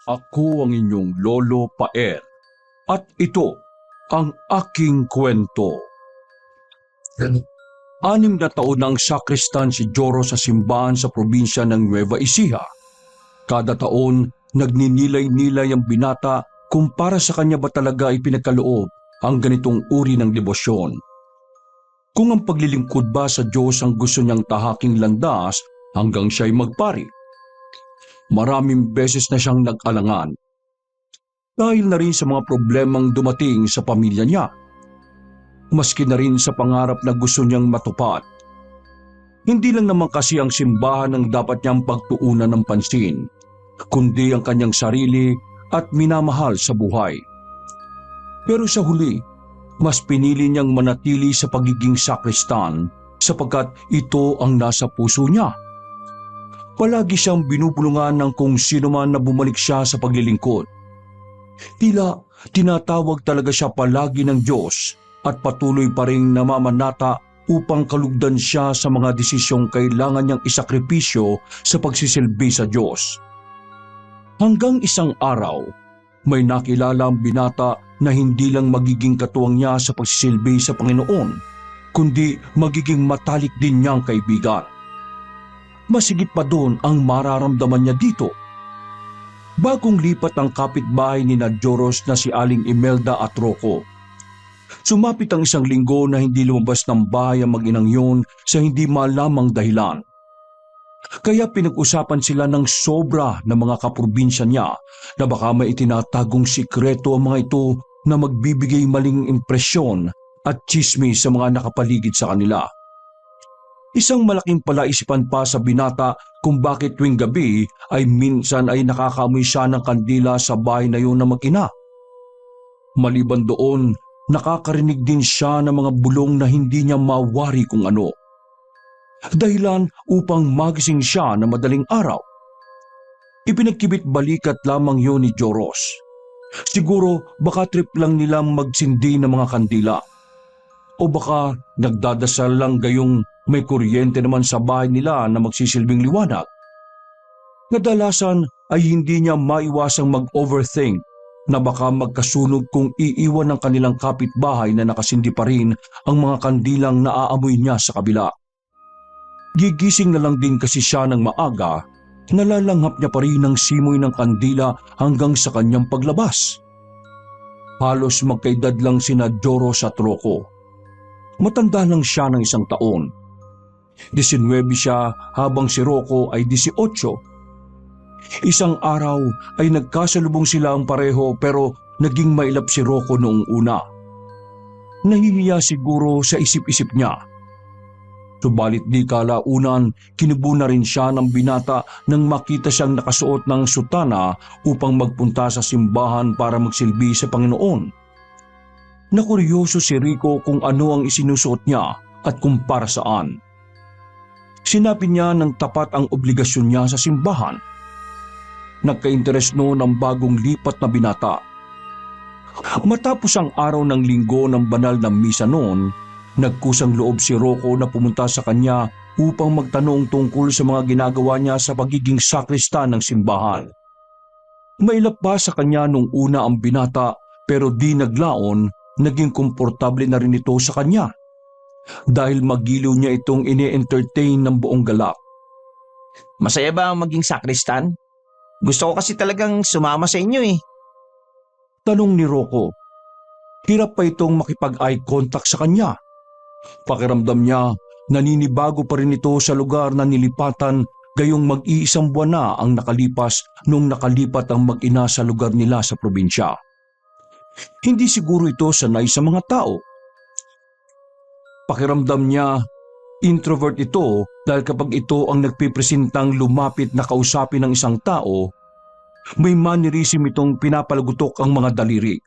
Ako ang inyong Lolo Paer at ito ang aking kwento. 6 na taon ng sakristan si Joro sa simbahan sa probinsya ng Nueva Ecija. Kada taon, nagninilay-nilay ang binata kung para sa kanya ba talaga ipinagkaloob ang ganitong uri ng debosyon. Kung ang paglilingkod ba sa Diyos ang gusto niyang tahaking landas hanggang siya'y magpari. Maraming beses na siyang nag-alangan. Dahil na rin sa mga problemang dumating sa pamilya niya. Maski na rin sa pangarap na gusto niyang matupad. Hindi lang naman kasi ang simbahan ang dapat niyang pagtuunan ng pansin, kundi ang kanyang sarili at minamahal sa buhay. Pero sa huli, mas pinili niyang manatili sa pagiging sakristan sapagkat ito ang nasa puso niya. Palagi siyang binubulungan ng kung sino man na bumalik siya sa paglilingkod. Tila tinatawag talaga siya palagi ng Diyos at patuloy pa ring namamanata upang kalugdan siya sa mga desisyong kailangan niyang isakripisyo sa pagsisilbi sa Diyos. Hanggang isang araw, may nakilala ang binata na hindi lang magiging katuwang niya sa pagsisilbi sa Panginoon, kundi magiging matalik din niyang kaibigan. Masigit pa doon ang mararamdaman niya dito. Bagong lipat ang kapitbahay ni Joros na si Aling Imelda at Rocco. Sumapit ang isang linggo na hindi lumabas ng bahay ang mag-inang yun sa hindi malamang dahilan. Kaya pinag-usapan sila ng sobra ng mga kaprobinsya niya na baka may itinatagong sikreto ang mga ito na magbibigay maling impresyon at tsismis sa mga nakapaligid sa kanila. Isang malaking palaisipan pa sa binata kung bakit tuwing gabi ay minsan ay nakakaamoy siya ng kandila sa bahay na yun na mag-ina. Maliban doon, nakakarinig din siya ng mga bulong na hindi niya mawari kung ano. Dahilan upang magising siya na madaling araw. Ipinagkibit balikat lamang yun ni Joros. Siguro baka trip lang nilang magsindi ng mga kandila. O baka nagdadasal lang gayong may kuryente naman sa bahay nila na magsisilbing liwanag. Kadalasan ay hindi niya maiwasang mag-overthink na baka magkasunog kung iiwan ng kanilang kapitbahay na nakasindi pa rin ang mga kandilang naaamoy niya sa kabila. Gigising na lang din kasi siya ng maaga, nalalanghap niya pa rin ang simoy ng kandila hanggang sa kanyang paglabas. Halos magkaedad lang sina Joros at Rocco. Matanda lang siya ng 1 taon. 19 siya habang si Rocco ay 18. Isang araw ay nagkasalubong sila ang pareho pero naging mailap si Rocco noong una. Nahihiya siguro sa isip-isip niya. Subalit di kalaunan, kinubo na rin siya ng binata nang makita siyang nakasuot ng sutana upang magpunta sa simbahan para magsilbi sa Panginoon. Nakuryoso si Rico kung ano ang isinusuot niya at kung para saan. Sinabi niya ng tapat ang obligasyon niya sa simbahan. Nagka-interes noon ang bagong lipat na binata. Matapos ang araw ng linggo ng banal na misa noon, nagkusang loob si Rocco na pumunta sa kanya upang magtanong tungkol sa mga ginagawa niya sa pagiging sakristan ng simbahan. Mailap pa sa kanya nung una ang binata pero di naglaon, naging komportable na rin ito sa kanya. Dahil magiliw niya itong ini-entertain ng buong galak. Masaya ba ang maging sakristan? Gusto ko kasi talagang sumama sa inyo eh. Tanong ni Rocco. Hirap pa itong makipag-eye contact sa kanya. Pakiramdam niya, naninibago pa rin ito sa lugar na nilipatan gayong mag-iisang buwan na ang nakalipas nung nakalipat ang mag-ina sa lugar nila sa probinsya. Hindi siguro ito sanay sa mga tao. Pakiramdam niya, introvert ito dahil kapag ito ang nagpipresentang lumapit na kausapin ng isang tao, may mannerism itong pinapalagutok ang mga daliri.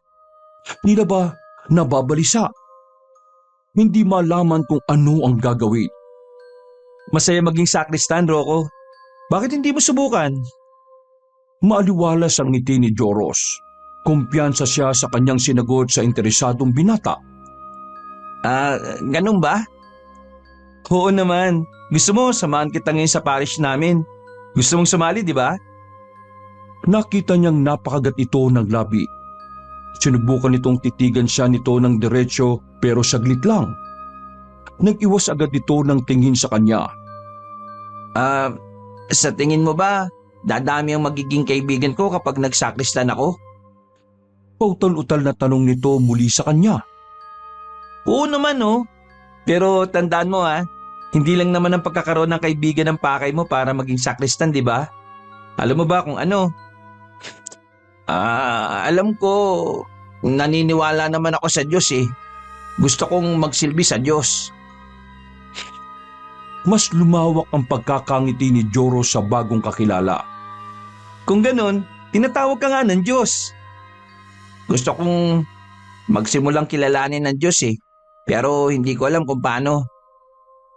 Tila ba nababalisa? Hindi malaman kung ano ang gagawin. Masaya maging sakristan, Rocco. Bakit hindi mo subukan? Maaliwalas ang ngiti ni Joros. Kumpiyansa siya sa kanyang sinagot sa interesadong binata. Ganun ba? Oo naman. Gusto mo, samahan kita ngayon sa parish namin. Gusto mong sumali, di ba? Nakita niyang napakagat ito ng labi. Sinubukan nitong titigan siya nito ng diretsyo pero saglit lang. Nag-iwas agad ito ng tingin sa kanya. Sa tingin mo ba, dadami ang magiging kaibigan ko kapag nagsakristan ako? Pautal-utal na tanong nito muli sa kanya. Oo naman Pero tandaan mo hindi lang naman ang pagkakaroon ng kaibigan ng pakay mo para maging sakristan, di ba? Alam mo ba kung ano? Alam ko, naniniwala naman ako sa Diyos eh. Gusto kong magsilbi sa Diyos. Mas lumawak ang pagkakangiti ni Joro sa bagong kakilala. Kung ganun, tinatawag ka nga ng Diyos. Gusto kong magsimulang kilalanin ng Diyos eh. Pero hindi ko alam kung paano.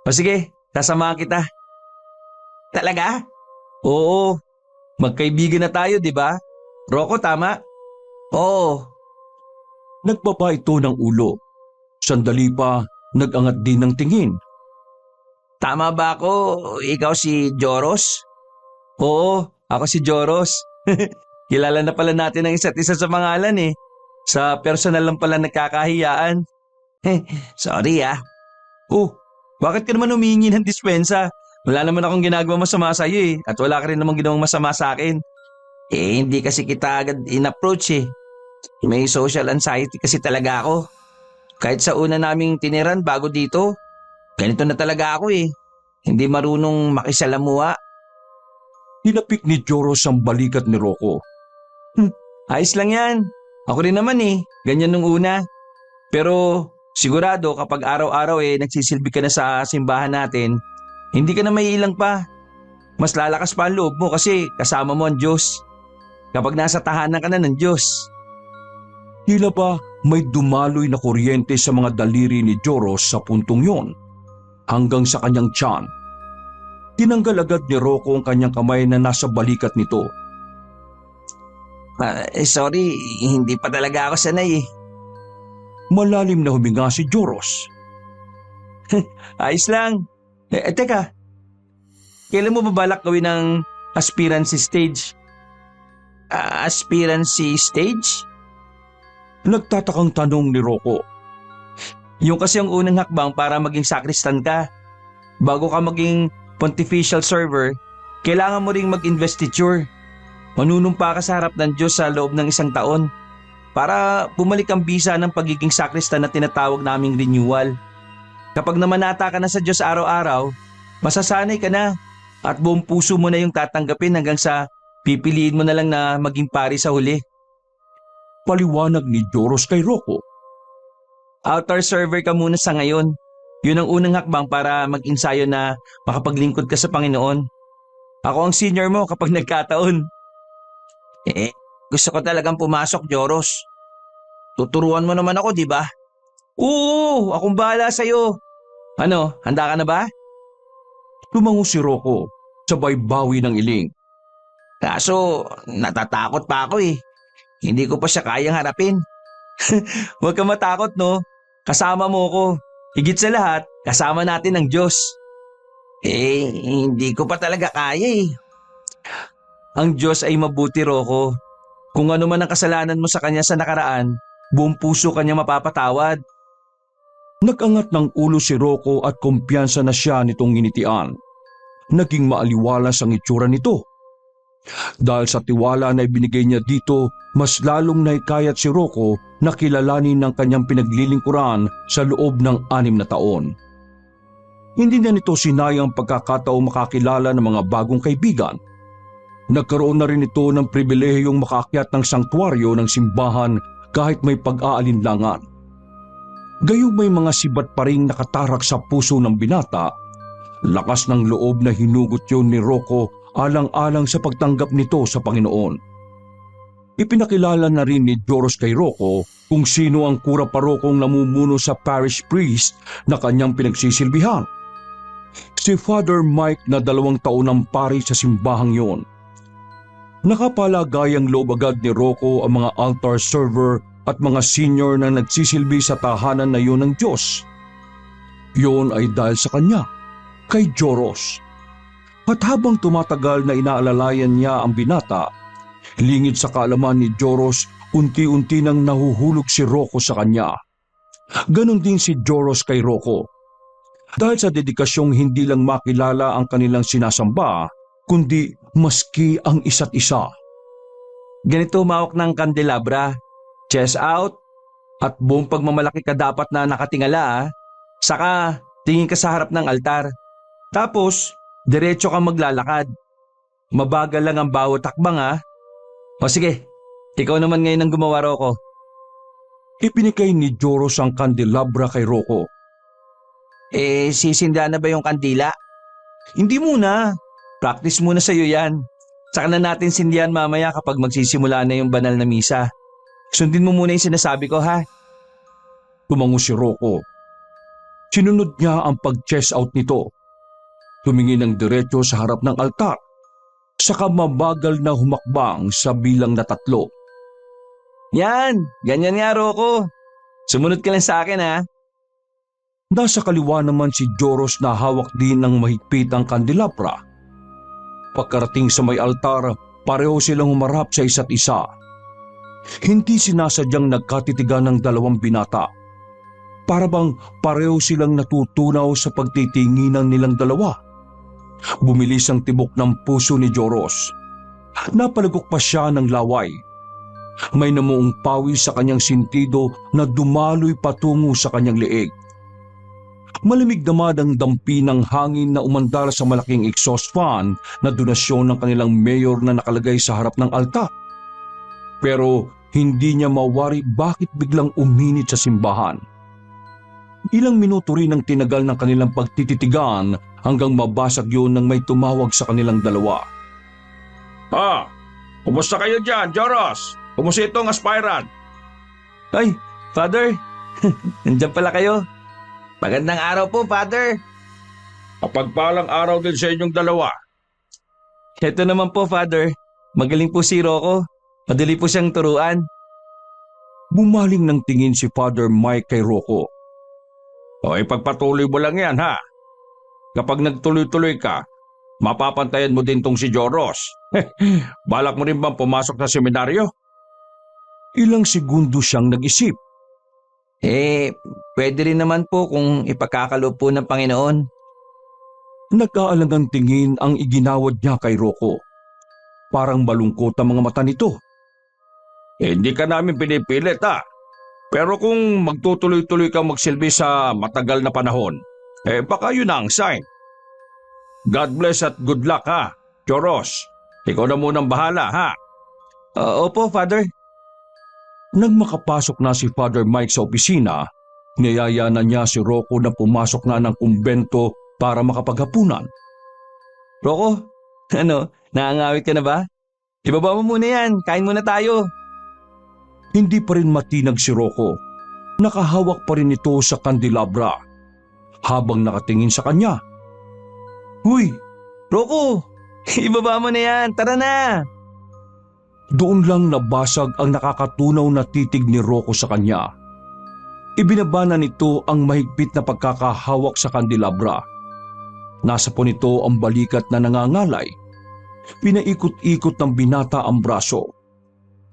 O sige, sasamahan kita. Talaga? Oo, magkaibigan na tayo, di ba? Rocco, tama? Oo. Nagbaba ito ng ulo. Sandali pa, nag-angat din ng tingin. Tama ba ako? Ikaw si Joros? Oo, ako si Joros. Kilala na pala natin ang isa't isa sa pangalan eh. Sa personal lang pala nagkakahiyaan. Sorry Oh, bakit ka naman humingi ng dispensa? Wala naman akong ginagawa masama sa iyo eh. At wala ka rin namang ginawang masama sa akin. Hindi kasi kita agad in-approach eh. May social anxiety kasi talaga ako. Kahit sa una naming tiniran bago dito, ganito na talaga ako eh. Hindi marunong makisalamuha. Hinapik ni Joros ang balikat ni Rocco. Ayos lang yan. Ako rin naman eh. Ganyan nung una. Pero sigurado kapag araw-araw nagsisilbi ka na sa simbahan natin, hindi ka na maiilang pa. Mas lalakas pa ang loob mo kasi kasama mo ang Diyos. Kapag nasa tahanan ka na ng Diyos. Tila ba may dumaloy na kuryente sa mga daliri ni Joros sa puntong yon, hanggang sa kanyang tiyan. Tinanggal agad ni Rocco ang kanyang kamay na nasa balikat nito. Sorry, hindi pa talaga ako sanay eh. Malalim na huminga si Joros. Ayos lang. Teka, kailan mo babalak gawin ng aspirancy stage? Aspirancy stage? Nagtatakang tanong ni Rocco. Yung kasi ang unang hakbang para maging sakristan ka. Bago ka maging pontifical server, kailangan mo ring mag-investiture. Manunumpa ka sa harap ng Diyos sa loob ng 1 taon para bumalik ang bisa ng pagiging sakristan na tinatawag naming renewal. Kapag namanata ka na sa Diyos araw-araw, masasanay ka na at buong puso mo na yung tatanggapin hanggang sa pipiliin mo na lang na maging pari sa huli. Paliwanag ni Joros kay Rocco. Altar server ka muna sa ngayon. Yun ang unang hakbang para mag-ensayo na makapaglingkod ka sa Panginoon. Ako ang senior mo kapag nagkataon. Gusto ko talagang pumasok, Joros. Tuturuan mo naman ako, di ba? Oo, akong bahala sa'yo. Ano, handa ka na ba? Tumango si Rocco, sabay bawi ng iling. Kaso, natatakot pa ako eh. Hindi ko pa siya kayang harapin. Huwag ka matakot, no? Kasama mo ko. Higit sa lahat, kasama natin ang Diyos. Hindi ko pa talaga kaya eh. Ang Diyos ay mabuti, Rocco. Kung ano man ang kasalanan mo sa Kanya sa nakaraan, buong puso Kanya mapapatawad. Nag-angat ng ulo si Rocco at kumpiyansa na siya nitong nginitian. Naging maaliwalas ang itsura nito. Dahil sa tiwala na ibinigay niya dito, mas lalong naikayat si Rocco na kilalanin ng kanyang pinaglilingkuran sa loob ng 6 na taon. Hindi na nito sinayang pagkakataong makakilala ng mga bagong kaibigan. Nagkaroon na rin ito ng pribilehiyong makaakyat ng sanktuaryo ng simbahan kahit may pag-aalinlangan. Gayong may mga sibat pa ring nakatarak sa puso ng binata, lakas ng loob na hinugot yun ni Rocco alang-alang sa pagtanggap nito sa Panginoon. Ipinakilala na rin ni Joros kay Rocco kung sino ang kura parokong namumuno sa parish priest na kanyang pinagsisilbihan. Si Father Mike na 2 taon ang pari sa simbahang yon. Nakapalagayang loob agad ni Rocco ang mga altar server at mga senior na nagsisilbi sa tahanan na yun ng Diyos. Yun ay dahil sa kanya, kay Joros. At habang tumatagal na inaalalayan niya ang binata, Lingid sa kaalaman ni Joros, unti-unti nang nahuhulog si Rocco sa kanya. Ganon din si Joros kay Rocco. Dahil sa dedikasyong hindi lang makilala ang kanilang sinasamba, kundi maski ang isa't isa. Ganito humawak ng kandelabra, chest out, at buong pagmamalaki ka dapat na nakatingala. Saka tingin ka sa harap ng altar. Tapos, diretso kang maglalakad. Mabagal lang ang bawat hakbang. O sige, ikaw naman ngayon ang gumawa, Rocco. Ipinigay ni Joros ang kandelabra kay Rocco. Sisinda na ba yung kandila? Hindi muna. Practice muna sa'yo yan. Saka na natin sindihan mamaya kapag magsisimula na yung banal na misa. Sundin mo muna yung sinasabi ko, ha? Tumango si Rocco. Sinunod niya ang pag-chest out nito. Tumingin ng diretso sa harap ng altar. Saka mabagal na humakbang sa bilang na 3. Yan! Ganyan nga, Rocco. Sumunod ka lang sa akin, ha? Nasa kaliwa naman si Joros na hawak din ng mahigpit ang kandelabra. Pagkarating sa may altar, pareho silang humarap sa isa't isa. Hindi sinasadyang nagkatitigan ng 2 binata. Para bang pareho silang natutunaw sa pagtitinginan nilang 2. Bumilis ang tibok ng puso ni Joros. Napalagok pa siya ng laway. May namuong pawis sa kanyang sintido na dumaloy patungo sa kanyang leeg. Malamig naman ang dampi ng hangin na umandar sa malaking exhaust fan na donasyon ng kanilang mayor na nakalagay sa harap ng altar. Pero hindi niya mawari bakit biglang uminit sa simbahan. Ilang minuto rin ang tinagal ng kanilang pagtititigan hanggang mabasag yun nang may tumawag sa kanilang 2. Kumusta kayo dyan, Joros? Kumusta itong aspirant? Ay, Father! Nandiyan pala kayo. Magandang araw po, Father. Kapagpalang araw din sa inyong 2. Ito naman po, Father. Magaling po si Rocco. Madali po siyang turuan. Bumaling ng tingin si Father Mike kay Rocco. Pagpatuloy mo lang yan, ha? Kapag nagtuloy-tuloy ka, mapapantayan mo din tong si Joros. Balak mo rin bang pumasok sa seminaryo? Ilang segundo siyang nag-isip. Pwede rin naman po kung ipagkakaloob po ng Panginoon. Nag-aalangang tingin ang iginawad niya kay Rocco. Parang malungkot ang mga mata nito. Hindi ka namin pinipilit, ha? Pero kung magtutuloy-tuloy kang magsilbi sa matagal na panahon, baka yun ang sign. God bless at good luck, ha? Joros, ikaw na munang bahala, ha? Opo, Father. Nang makapasok na si Father Mike sa opisina, niyaya na niya si Rocco na pumasok na ng kumbento para makapaghapunan. Rocco, naangawit ka na ba? Ibaba mo muna yan, kain muna tayo. Hindi pa rin matinag si Rocco. Nakahawak pa rin ito sa kandelabra habang nakatingin sa kanya. Huy, Rocco, ibaba mo na yan, tara na. Doon lang nabasag ang nakakatunaw na titig ni Rocco sa kanya. Ibinaba na nito ang mahigpit na pagkakahawak sa kandelabra. Nasa po nito ang balikat na nangangalay. Pinaikot-ikot ng binata ang braso.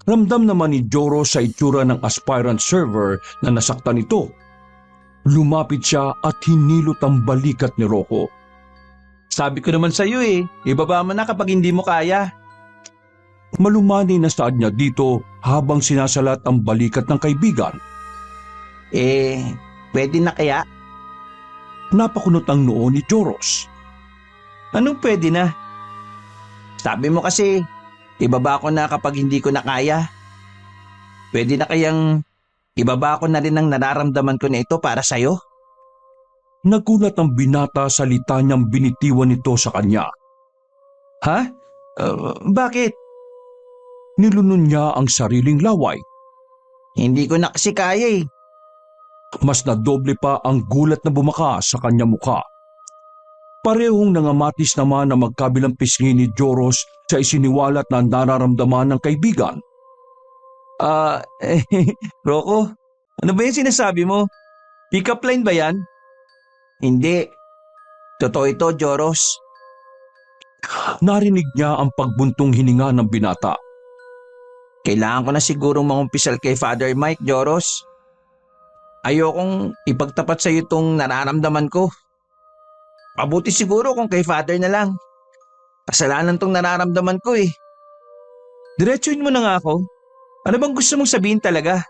Ramdam naman ni Joro sa itsura ng aspirant server na nasaktan nito. Lumapit siya at hinilot ang balikat ni Rocco. Sabi ko naman sa iyo ibaba mo na kapag hindi mo kaya. Malumani na saad niya dito habang sinasalat ang balikat ng kaibigan. Pwede na kaya? Napakunot ang noo ni Joros. Anong pwede na? Sabi mo kasi, ibaba ko na kapag hindi ko na kaya. Pwede na kayang ibaba ko na rin ang nararamdaman ko na ito para sa'yo? Nagulat ang binata sa salita niyang binitiwan nito sa kanya. Ha? Bakit? Nilunon niya ang sariling laway. Hindi ko na kasi kaya Mas nadoble pa ang gulat na bumaka sa kanya mukha. Parehong nangamatis naman ang magkabilang pisngi ni Joros sa isiniwalat na nararamdaman ng kaibigan. Rocco, ano ba yung sinasabi mo? Pick-up line ba yan? Hindi. Totoo ito, Joros. Narinig niya ang pagbuntong hininga ng binata. Kailangan ko na sigurong mangumpisal kay Father Mike, Joros. Ayokong ipagtapat sa iyo itong nararamdaman ko. Mabuti siguro kung kay Father na lang. Kasalanan tong nararamdaman ko eh. Diretsuhin mo na nga ako. Ano bang gusto mong sabihin talaga?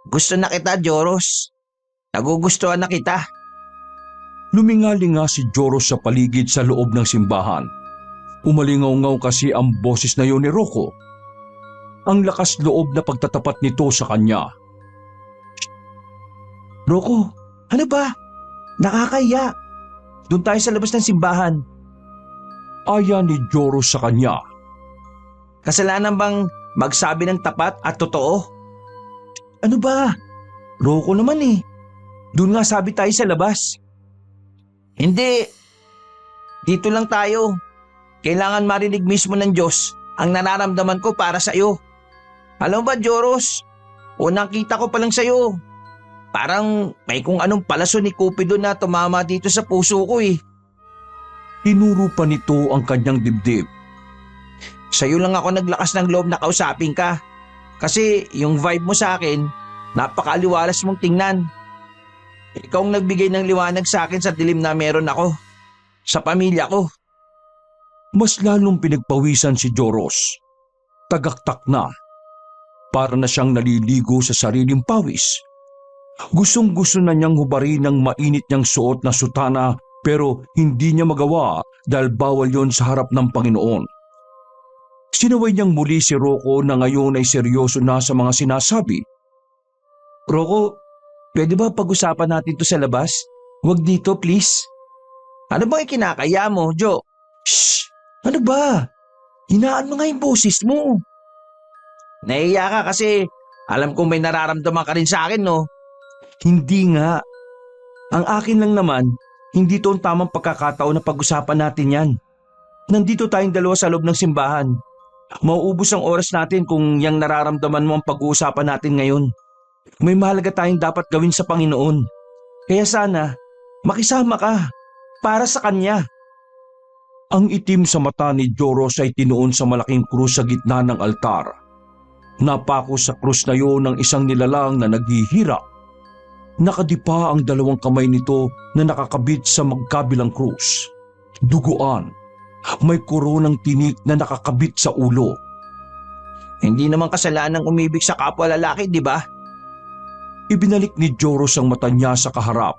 Gusto na kita, Joros. Nagugustuhan na kita. Lumingalinga si Joros sa paligid sa loob ng simbahan. Umalingaw-ngaw kasi ang boses na yun ni Rocco. Ang lakas loob na pagtatapat nito sa kanya. Rocco, ano ba? Nakakahiya. Doon tayo sa labas ng simbahan. Aya ni Joros sa kanya. Kasalanan bang magsabi ng tapat at totoo? Ano ba? Rocco naman eh. Doon nga sabi tayo sa labas. Hindi. Dito lang tayo. Kailangan marinig mismo ng Diyos ang nararamdaman ko para sa iyo. Alam mo ba, Joros? Unang kita ko pa lang sa iyo. Parang may kung anong palaso ni Cupido na tumama dito sa puso ko eh. Tinuro pa nito ang kanyang dibdib. Sa iyo lang ako naglakas ng loob na kausapin ka. Kasi yung vibe mo sa akin, napakaliwalas mong tingnan. Ikaw ang nagbigay ng liwanag sa akin sa dilim na meron ako. Sa pamilya ko. Mas lalong pinagpawisan si Joros. Tagaktak na. Para na siyang naliligo sa sariling pawis. Gustong-gusto na niyang hubarin ng mainit niyang suot na sutana pero hindi niya magawa dahil bawal yon sa harap ng Panginoon. Sinaway niyang muli si Rocco na ngayon ay seryoso na sa mga sinasabi. Rocco, pwede ba pag-usapan natin to sa labas? Huwag dito, please. Ano bang ikinakaya mo, Jo? Shh! Ano ba? Hinaan mo nga yung boses mo. Nahiya ka kasi alam kong may nararamdaman ka rin sa akin, no? Hindi nga. Ang akin lang naman, hindi to ang tamang pagkakataon na pag-usapan natin yan. Nandito tayong dalawa sa loob ng simbahan. Mauubos ang oras natin kung yang nararamdaman mo ang pag-uusapan natin ngayon. May mahalaga tayong dapat gawin sa Panginoon. Kaya sana, makisama ka para sa Kanya. Ang itim sa mata ni Joros ay tinuon sa malaking krus sa gitna ng altar. Napako sa krus na yun ng isang nilalang na naghihirap. Nakadipa ang dalawang kamay nito na nakakabit sa magkabilang krus. Duguan. May koronang tinik na nakakabit sa ulo. Hindi naman kasalanan umibig sa kapwa lalaki, di ba? Ibinalik ni Joros ang mata niya sa kaharap.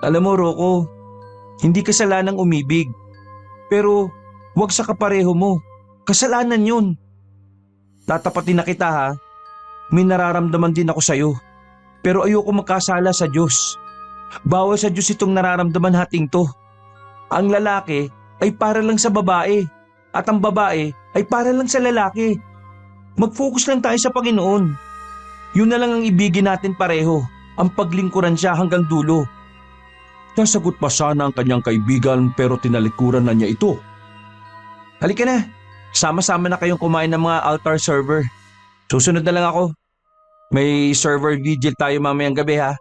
Alam mo, Rocco, hindi kasalanang umibig. Pero huwag sa kapareho mo. Kasalanan yun. Tatapatin na kita ha. May nararamdaman din ako sa'yo. Pero ayoko magkasala sa Diyos. Bawal sa Diyos itong nararamdaman hating to. Ang lalaki ay para lang sa babae. At ang babae ay para lang sa lalaki. Mag-focus lang tayo sa Panginoon. Yun na lang ang ibigin natin pareho. Ang paglingkuran siya hanggang dulo. Nasagot pa sana ang kanyang kaibigan pero tinalikuran na niya ito. Halika na. Sama-sama na kayong kumain ng mga altar server. Susunod na lang ako. May server vigil tayo mamayang gabi ha.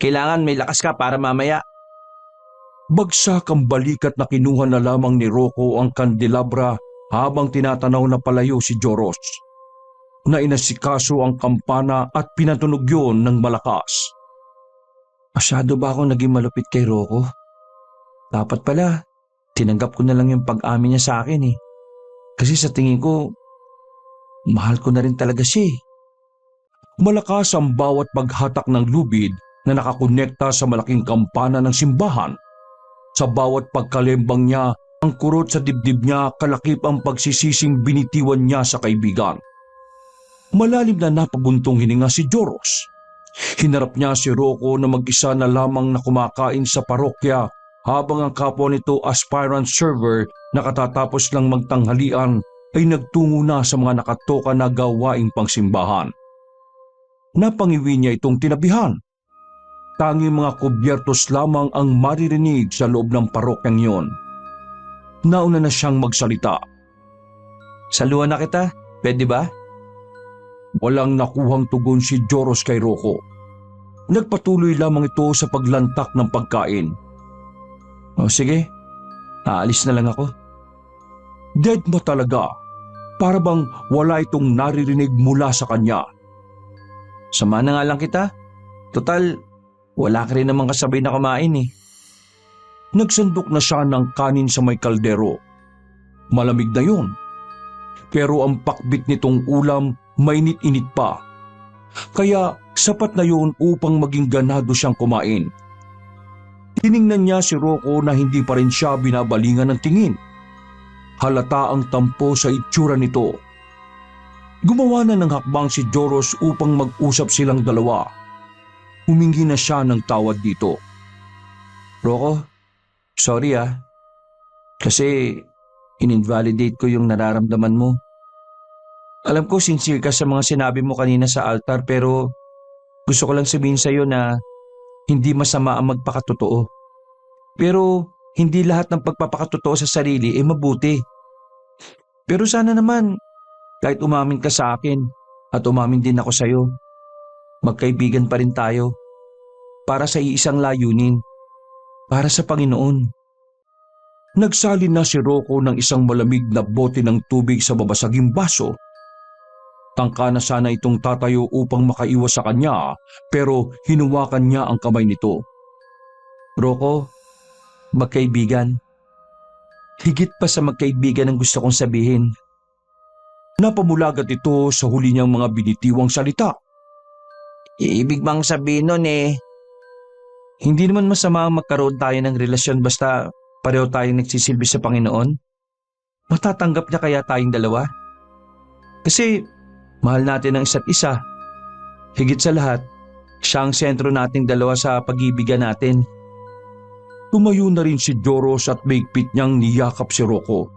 Kailangan may lakas ka para mamaya. Bagsak ang balikat na kinuha na lamang ni Rocco ang kandelabra habang tinatanaw na palayo si Joros. Nainasikaso ang kampana at pinatunog yun ng malakas. Masyado ba akong naging malupit kay Rocco? Dapat pala, tinanggap ko na lang yung pag-amin niya sa akin eh. Kasi sa tingin ko, mahal ko na rin talaga siya eh. Malakas ang bawat paghatak ng lubid na nakakonekta sa malaking kampana ng simbahan. Sa bawat pagkalembang niya, ang kurot sa dibdib niya kalakip ang pagsisising binitiwan niya sa kaibigan. Malalim na napabuntong hininga si Joros. Hinarap niya si Rocco na mag-isa na lamang na kumakain sa parokya habang ang kapwa nito aspirant server na katatapos lang magtanghalian ay nagtungo na sa mga nakatoka na gawaing pangsimbahan. Napangiwi niya itong tinabihan. Tanging mga kubyertos lamang ang maririnig sa loob ng parokyang yon. Nauna na siyang magsalita. Saluhan na kita, pwede ba? Walang nakuhang tugon si Joros kay Rocco. Nagpatuloy lamang ito sa paglantak ng pagkain. O sige, aalis na lang ako. Dead ma talaga. para bang wala itong naririnig mula sa kanya. Sama na nga lang kita. Total, wala ka rin namang kasabay na kumain eh. Nagsandok na siya ng kanin sa may kaldero. Malamig na yun. Pero ang pakbit nitong ulam mainit-init pa. Kaya sapat na yun upang maging ganado siyang kumain. Tiningnan niya si Rocco na hindi pa rin siya binabalingan ng tingin. Halata ang tampo sa itsura nito. Gumawa na ng hakbang si Joros upang mag-usap silang dalawa. Humingi na siya ng tawad dito. Rocco, sorry ah. Kasi in-invalidate ko yung nararamdaman mo. Alam ko sincere ka sa mga sinabi mo kanina sa altar pero gusto ko lang sabihin sa iyo na hindi masama ang magpakatotoo. Pero hindi lahat ng pagpapakatotoo sa sarili ay mabuti. Pero sana naman kahit umamin ka sa akin at umamin din ako sa iyo, magkaibigan pa rin tayo para sa iisang layunin, para sa Panginoon. Nagsalin na si Rocco ng isang malamig na bote ng tubig sa babasaging baso. Tangka na sana itong tatayo upang makaiwas sa kanya pero hinuwakan niya ang kamay nito. Rocco, magkaibigan. Higit pa sa magkaibigan ang gusto kong sabihin. Napamulagat ito sa huli niyang mga binitiwang salita. Ibig bang sabihin nun hindi naman masama ang magkaroon tayo ng relasyon basta pareho tayong nagsisilbi sa Panginoon? Matatanggap niya kaya tayong dalawa? Kasi mahal natin ang isa't isa. Higit sa lahat, siya ang sentro nating dalawa sa pag-ibigan natin. Tumayo na rin si Joros at maigpit niyang niyakap si Rocco.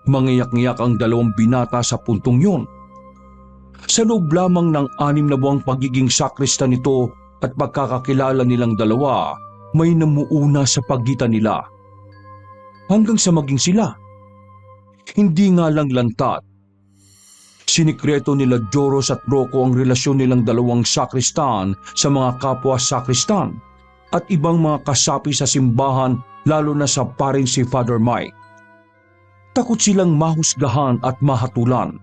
Mangiyak-ngiyak ang dalawang binata sa puntong yun. Sa loob lamang ng 6 na buwang pagiging sakrista nito at pagkakakilala nilang dalawa, may namuuna sa pagitan nila. Hanggang sa maging sila. Hindi nga lang lantad. Sinikreto nila Joros at Rocco ang relasyon nilang dalawang sakristan sa mga kapwa sakristan at ibang mga kasapi sa simbahan lalo na sa paring si Father Mike. Takot silang mahusgahan at mahatulan.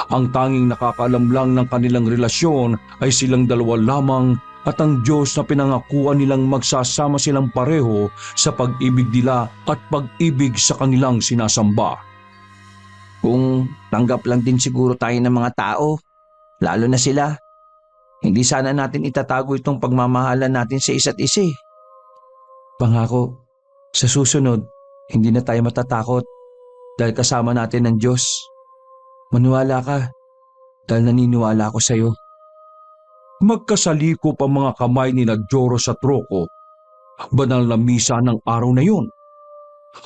Ang tanging nakakaalam lang ng kanilang relasyon ay silang dalawa lamang at ang Diyos na pinangakuan nilang magsasama silang pareho sa pag-ibig nila at pag-ibig sa kanilang sinasamba. Kung tanggap lang din siguro tayo ng mga tao, lalo na sila, hindi sana natin itatago itong pagmamahalan natin sa isa't isa. Pangako, sa susunod, hindi na tayo matatakot dahil kasama natin ang Diyos. Maniwala ka dahil naniniwala ako sa iyo. Magkasalikop ang mga kamay ni Joros at Rocco. Banal na misa ng araw na yun.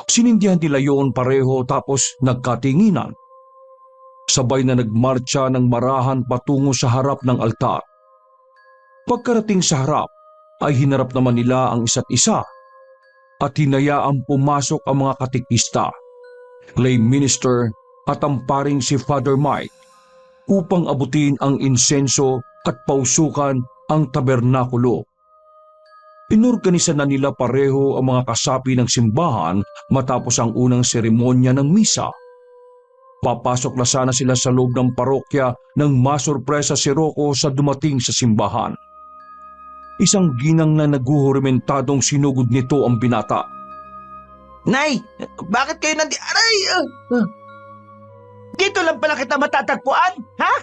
Sinindihan nila yun pareho tapos nagkatinginan. Sabay na nagmarcha ng marahan patungo sa harap ng altar. Pagkarating sa harap ay hinarap naman nila ang isa't isa at hinayaang pumasok ang mga katikista, lay minister at ang paring si Father Mike upang abutin ang insenso at pausukan ang tabernakulo. Inorganisa na nila pareho ang mga kasapi ng simbahan matapos ang unang seremonya ng misa. Papasok na sana sila sa loob ng parokya nang masurpresa si Rocco sa dumating sa simbahan. Isang ginang na naguhurimentadong sinugod nito ang binata. Nay, bakit kayo Aray! Dito lang pala kita matatagpuan, ha?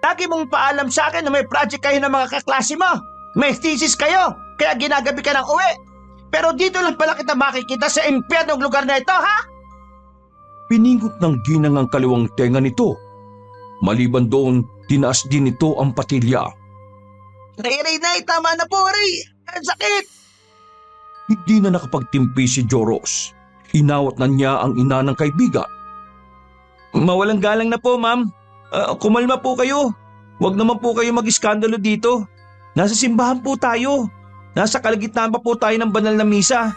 Lagi mong paalam sa akin na may project kayo ng mga kaklase mo. May thesis kayo, kaya ginagabi ka ng uwi. Pero dito lang pala kita makikita sa impyernong lugar na ito, ha? Piningot ng ginang ang kaliwang tenga nito. Maliban doon, tinaas din nito ang patilya. Nay, tama na po, Aray. Ang sakit. Hindi na nakapagtimpi si Joros. Inawat na niya ang ina ng kaibigan. Mawalang galang na po, ma'am. Kumalma po kayo. Huwag naman po kayo mag-iskandalo dito. Nasa simbahan po tayo. Nasa kalagitnaan pa po tayo ng banal na misa.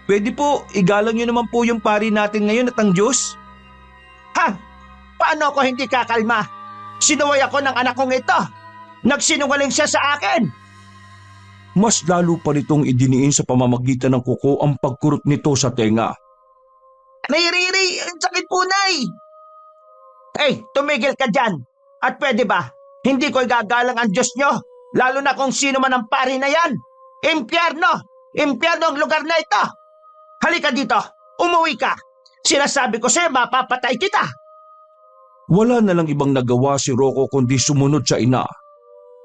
Pwede po, igalang niyo naman po yung pari natin ngayon at ang Diyos. Ha? Paano ako hindi kakalma? Sinuway ako ng anak kong ito. Nagsinungaling siya sa akin. Mas lalo pa nitong idiniin sa pamamagitan ng kuko ang pagkurot nito sa tenga. Nay, ang sakit po, Nay. Tumigil ka dyan. At pwede ba, hindi ko igagalang ang Diyos nyo, lalo na kung sino man ang pari na yan. Impyerno! Impyerno ang lugar na ito. Halika dito, umuwi ka. Sinasabi ko sa'yo, mapapatay kita. Wala na lang ibang nagawa si Rocco kundi sumunod sa ina.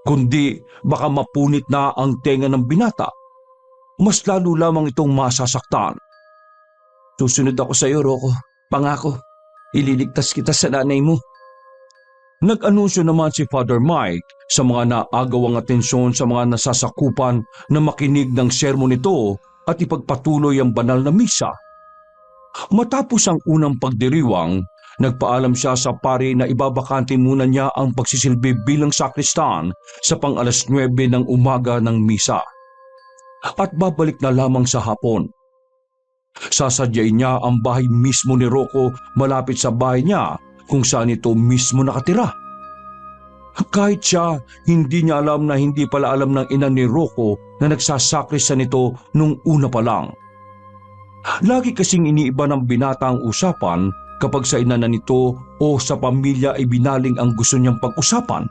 Kundi baka mapunit na ang tenga ng binata. Mas lalo lamang itong masasaktan. Susunod ako sa iyo, Rocco. Pangako, ililigtas kita sa nanay mo. Nag-anunsyo naman si Father Mike sa mga naagawang atensyon sa mga nasasakupan na makinig ng sermon nito at ipagpatuloy ang banal na misa. Matapos ang unang pagdiriwang, nagpaalam siya sa pari na ibabakante muna niya ang pagsisilbi bilang sakristan sa pang-alas 9 ng umaga ng misa. At babalik na lamang sa hapon. Sasadyay niya ang bahay mismo ni Rocco malapit sa bahay niya kung saan ito mismo nakatira. Kahit siya, hindi niya alam na hindi pala alam ng ina ni Rocco na nagsasakristan nito nung una pa lang. Lagi kasing iniiba ng binata ang usapan kapag sa ina na nito o sa pamilya ay binaling ang gusto niyang pag-usapan.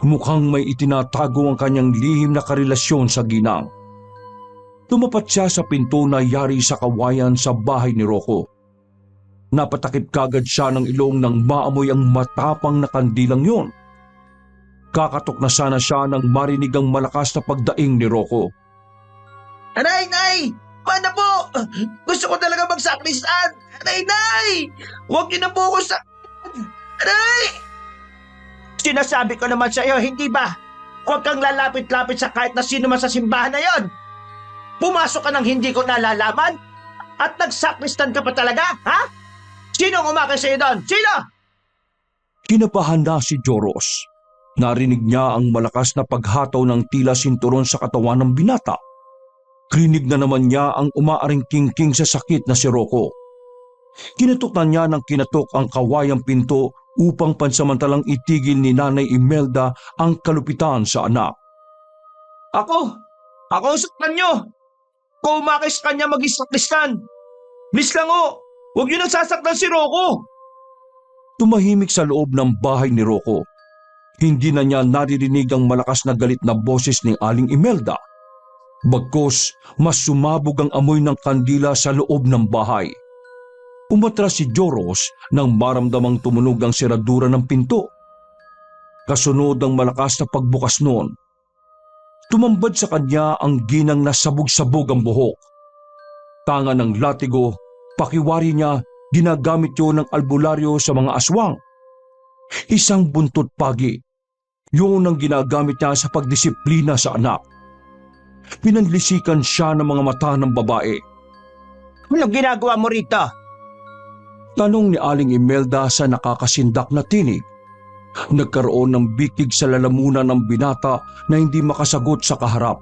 Mukhang may itinatago ang kanyang lihim na karelasyon sa ginang. Tumapat siya sa pinto na yari sa kawayan sa bahay ni Rocco. Napatakip kagad siya ng ilong nang maamoy ang matapang na kandilang yon. Kakatok na sana siya nang marinig ang malakas na pagdaing ni Rocco. Aray, Nay! Paano po? Gusto ko talaga magsakristan! Aray, Nay! Huwag niyo na po ako sa... Aray! Sinasabi ko naman sa iyo, hindi ba? Huwag kang lalapit-lapit sa kahit na sino man sa simbahan na yon. Pumasok ka nang hindi ko nalalaman? At nagsakristan ka pa talaga, ha? Sino ang umakay sa iyo doon? Sino? Kinabahan na si Joros. Narinig niya ang malakas na paghataw ng tila sinturon sa katawan ng binata. Krinig na naman niya ang umaaring king sa sakit na si Rocco. Kinatok na niya ng kinatok ang kawayang pinto upang pansamantalang itigil ni Nanay Imelda ang kalupitan sa anak. Ako ang saktan nyo. Kung umakay sa kanya mag-isakristan. Miss lang o, huwag nyo nang sasaktan si Rocco. Tumahimik sa loob ng bahay ni Rocco. Hindi na niya naririnig ang malakas na galit na boses ni Aling Imelda. Bagkus, mas sumabog ang amoy ng kandila sa loob ng bahay. Umatras si Joros nang maramdamang tumunog ang seradura ng pinto. Kasunod ang malakas na pagbukas noon. Tumambad sa kanya ang ginang na sabog-sabog ang buhok. Tanga ng latigo, pakiwari niya, ginagamit yun ng albularyo sa mga aswang. Isang buntot pagi, yun ang ginagamit niya sa pagdisiplina sa anak. Pinanlisikan siya ng mga mata ng babae. Anong ginagawa mo rito? Tanong ni Aling Imelda sa nakakasindak na tinig. Nagkaroon ng bikig sa lalamunan ng binata na hindi makasagot sa kaharap.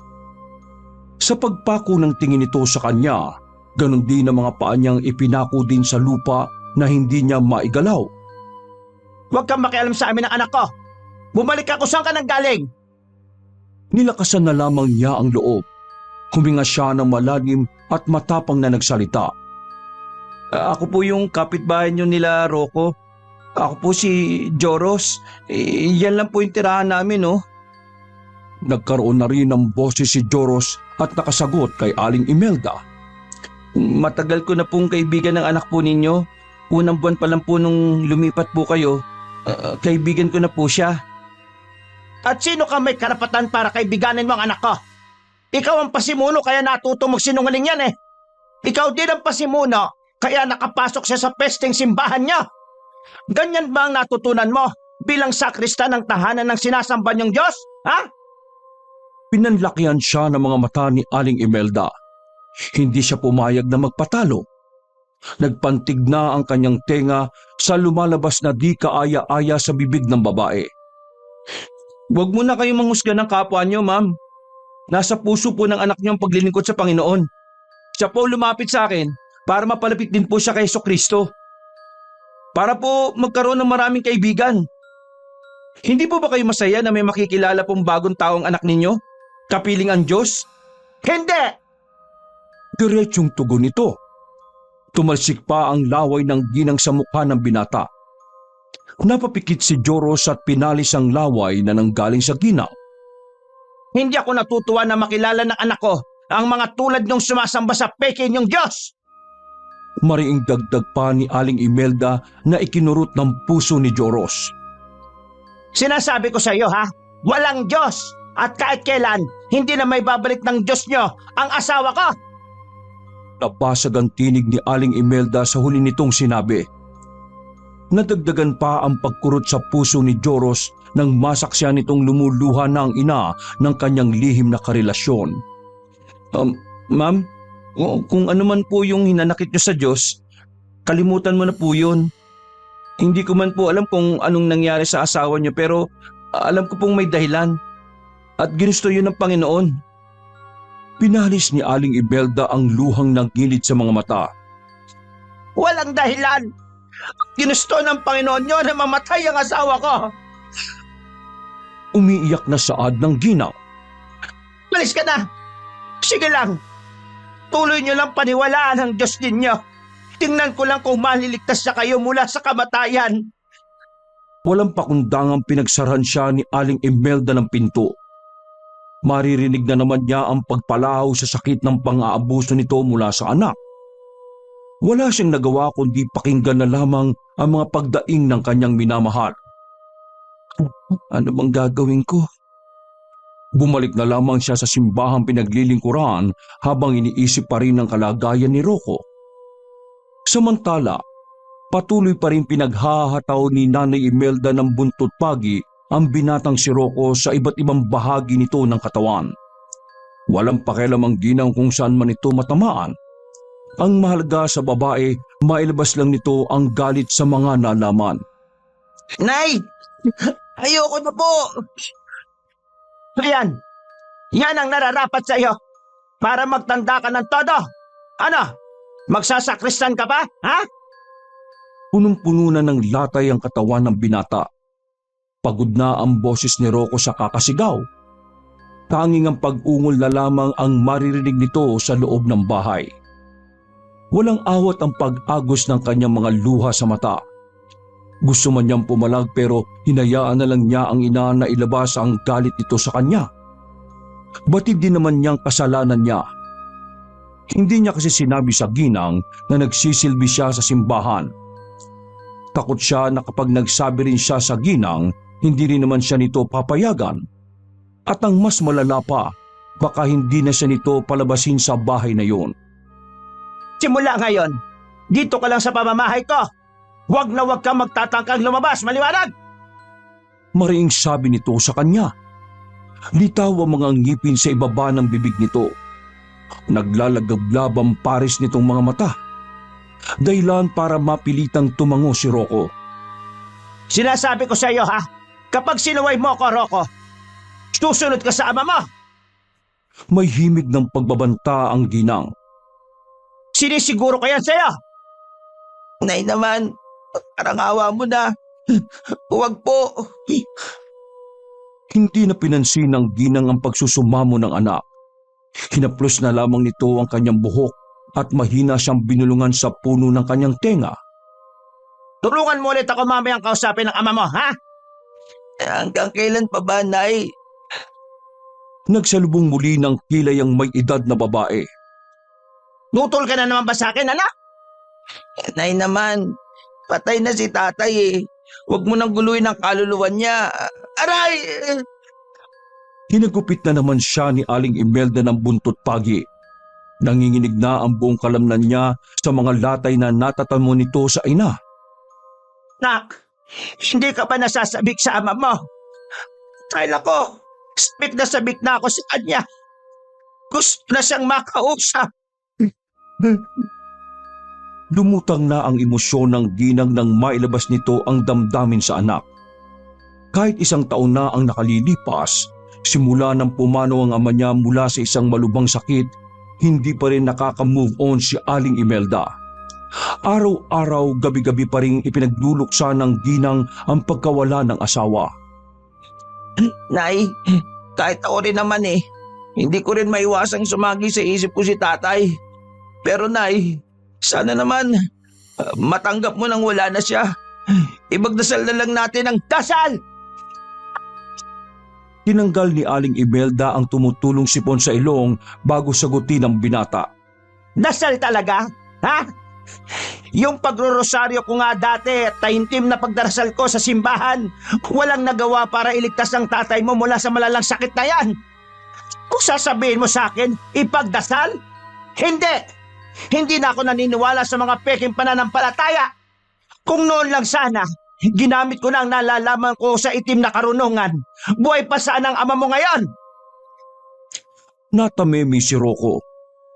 Sa pagpako ng tingin nito sa kanya, ganon din ang mga paa niyang ipinako din sa lupa na hindi niya maigalaw. Huwag kang makialam sa amin ng anak ko. Bumalik ka kung saan ka nang galing. Nilakasan na lamang niya ang loob. Huminga siya ng malalim at matapang na nagsalita. Ako po yung kapitbahay niyo nila, Rocco. Ako po si Joros. Yan lang po yung tirahan namin, no? Nagkaroon na rin ng boses si Joros at nakasagot kay Aling Imelda. Matagal ko na pong kaibigan ng anak po ninyo. Unang buwan pa lang po nung lumipat po kayo. Kaibigan ko na po siya. At sino ka may karapatan para kaibiganin mo ang anak ko? Ikaw ang pasimuno kaya natuto magsinungaling yan eh. Ikaw din ang pasimuno kaya nakapasok siya sa pesteng simbahan niya. Ganyan ba ang natutunan mo bilang sakristan ng tahanan ng sinasamba niyong Diyos? Ha? Pinanlakihan siya ng mga mata ni Aling Imelda. Hindi siya pumayag na magpatalo. Nagpantig na ang kanyang tenga sa lumalabas na di kaaya-aya sa bibig ng babae. Huwag mo na kayong manghusga ng kapwa niyo, ma'am. Nasa puso po ng anak niyo ang paglilingkod sa Panginoon. Siya po lumapit sa akin para mapalapit din po siya kay Jesucristo. Para po magkaroon ng maraming kaibigan. Hindi po ba kayo masaya na may makikilala pong bagong taong anak ninyo? Kapiling ang Diyos? Hindi! Diretsyong tugon nito. Tumalsik pa ang laway ng ginang sa mukha ng binata. Napapikit si Joros at pinalis ang laway na nanggaling sa ginang. Hindi ako natutuwa na makilala ng anak ko ang mga tulad niyong sumasamba sa peke niyong Diyos. Mariing dagdag pa ni Aling Imelda na ikinurot ng puso ni Joros. Sinasabi ko sa iyo ha, walang Diyos at kahit kailan hindi na may babalik ng Diyos niyo ang asawa ko. Napasag ang tinig ni Aling Imelda sa huli nitong sinabi. Nadagdagan pa ang pagkurot sa puso ni Joros nang masaksiyan nitong lumuluha na ang ina ng kanyang lihim na karelasyon. Ma'am, kung ano man po yung hinanakit niyo sa Diyos, kalimutan mo na po yun. Hindi ko man po alam kung anong nangyari sa asawa niyo pero alam ko pong may dahilan. At ginusto yun ng Panginoon. Pinalis ni Aling Imelda ang luhang nanggilid sa mga mata. Walang dahilan. Ginusto ng Panginoon niyo na mamatay ang asawa ko. Umiiyak na saad ng ginang. Malis ka na. Sige lang. Tuloy niyo lang paniwalaan ang Diyos ninyo. Tingnan ko lang kung maliligtas na kayo mula sa kamatayan. Walang pakundangang pinagsarahan siya ni Aling Imelda ng pinto. Maririnig na naman niya ang pagpalahaw sa sakit ng pang-aabuso nito mula sa anak. Wala siyang nagawa kundi pakinggan na lamang ang mga pagdaing ng kanyang minamahal. Ano bang gagawin ko? Bumalik na lamang siya sa simbahang pinaglilingkuran habang iniisip pa rin ang kalagayan ni Rocco. Samantala, patuloy pa rin pinaghahataw ni Nanay Imelda ng buntot pagi ang binatang si Rocco sa iba't ibang bahagi nito ng katawan. Walang pakialam ang ginang kung saan man ito matamaan. Ang mahalaga sa babae, mailabas lang nito ang galit sa mga nalaman. Nay! Ayoko na po! Yan! Yan ang nararapat sa iyo para magtanda ka ng todo! Ano? Magsasakristan ka pa? Ha? Punong-puno na ng latay ang katawan ng binata. Pagod na ang boses ni Rocco sa kakasigaw. Tanging ang pag-ungol na lamang ang maririnig nito sa loob ng bahay. Walang awat ang pag-agos ng kanyang mga luha sa mata. Gusto man niyang pumalag pero hinayaan na lang niya ang ina na ilabas ang galit nito sa kanya. Batid din naman niyang kasalanan niya. Hindi niya kasi sinabi sa ginang na nagsisilbi siya sa simbahan. Takot siya na kapag nagsabi rin siya sa ginang, hindi rin naman siya nito papayagan. At ang mas malala pa, baka hindi na siya nito palabasin sa bahay na yun. Simula ngayon, dito ka lang sa pamamahay ko. Huwag na huwag kang magtatangkang lumabas, maliwanag! Mariing sabi nito sa kanya. Litaw ang mga ngipin sa ibaba ng bibig nito. Naglalagablab ang pares nitong mga mata. Dahilan para mapilitang tumango si Rocco. Sinasabi ko sa iyo ha, kapag sinuway mo ko, Rocco, susunod ka sa ama mo! May himig ng pagbabanta ang ginang. Sinisiguro ko yan sa iyo! Nay naman, parang awa mo na. Huwag po. Hindi na pinansin ng ginang ang pagsusumamo ng anak. Hinaplos na lamang nito ang kanyang buhok at mahina siyang binulungan sa puno ng kanyang tenga. Tulungan mo ulit ako mamayang kausapin ng ama mo, ha? Hanggang kailan pa ba, Nay? Nagsalubong muli ng kilay ang may edad na babae. Nutol ka na naman ba sa akin, anak? Nay naman, patay na si tatay eh. Huwag mo nang guluhin ang kaluluwa niya. Aray! Hinagupit na naman siya ni Aling Imelda ng buntot pagi. Nanginginig na ang buong kalamnan niya sa mga latay na natatamo nito sa ina. Nak, hindi ka pa nasasabik sa ama mo. Dahil ako, sabik na ako sa kanya. Gusto na siyang makausap. Lumutang na ang emosyon ng ginang nang mailabas nito ang damdamin sa anak. Kahit isang taon na ang nakalilipas, simula nang pumanaw ang ama niya mula sa isang malubhang sakit, hindi pa rin nakaka-move on si Aling Imelda. Araw-araw, gabi-gabi pa rin ipinagluluksa ng ginang ang pagkawala ng asawa. Nay, kahit ako rin naman eh, hindi ko rin maiwasang sumagi sa isip ko si tatay. Pero Nay, sana naman matanggap mo nang wala na siya. Ibagdasal na lang natin ang dasal! Tinanggal ni Aling Imelda ang tumutulong sipon sa ilong bago sagutin ang binata. Dasal talaga? Ha? Yung pagrorosaryo ko nga dati at taimtim na pagdarasal ko sa simbahan, walang nagawa para iligtas ang tatay mo mula sa malalang sakit na yan. Kung sasabihin mo sa akin, ipagdasal? Hindi! Hindi na ako naniniwala sa mga peking pananampalataya. Kung noon lang sana, ginamit ko na ang nalalaman ko sa itim na karunungan. Buhay pa saan ang ama mo ngayon? Natamemi si Rocco.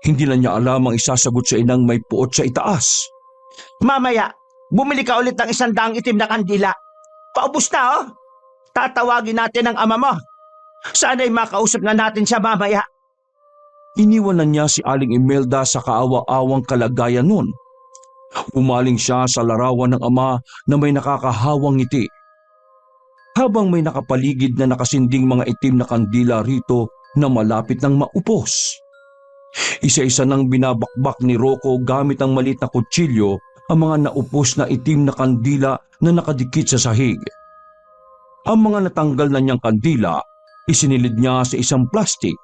Hindi na niya alam ang isasagot sa inang may puot sa itaas. Mamaya, bumili ka ulit ng 100 itim na kandila. Paubos na oh. Tatawagin natin ang ama mo. Sana'y makausap na natin siya mamaya. Iniwan na niya si Aling Imelda sa kaawa-awang kalagayan nun. Umaling siya sa larawan ng ama na may nakakahawang ngiti. Habang may nakapaligid na nakasinding mga itim na kandila rito na malapit ng maupos. Isa-isa nang binabakbak ni Rocco gamit ang maliit na kutsilyo ang mga naupos na itim na kandila na nakadikit sa sahig. Ang mga natanggal na niyang kandila, isinilid niya sa isang plastik.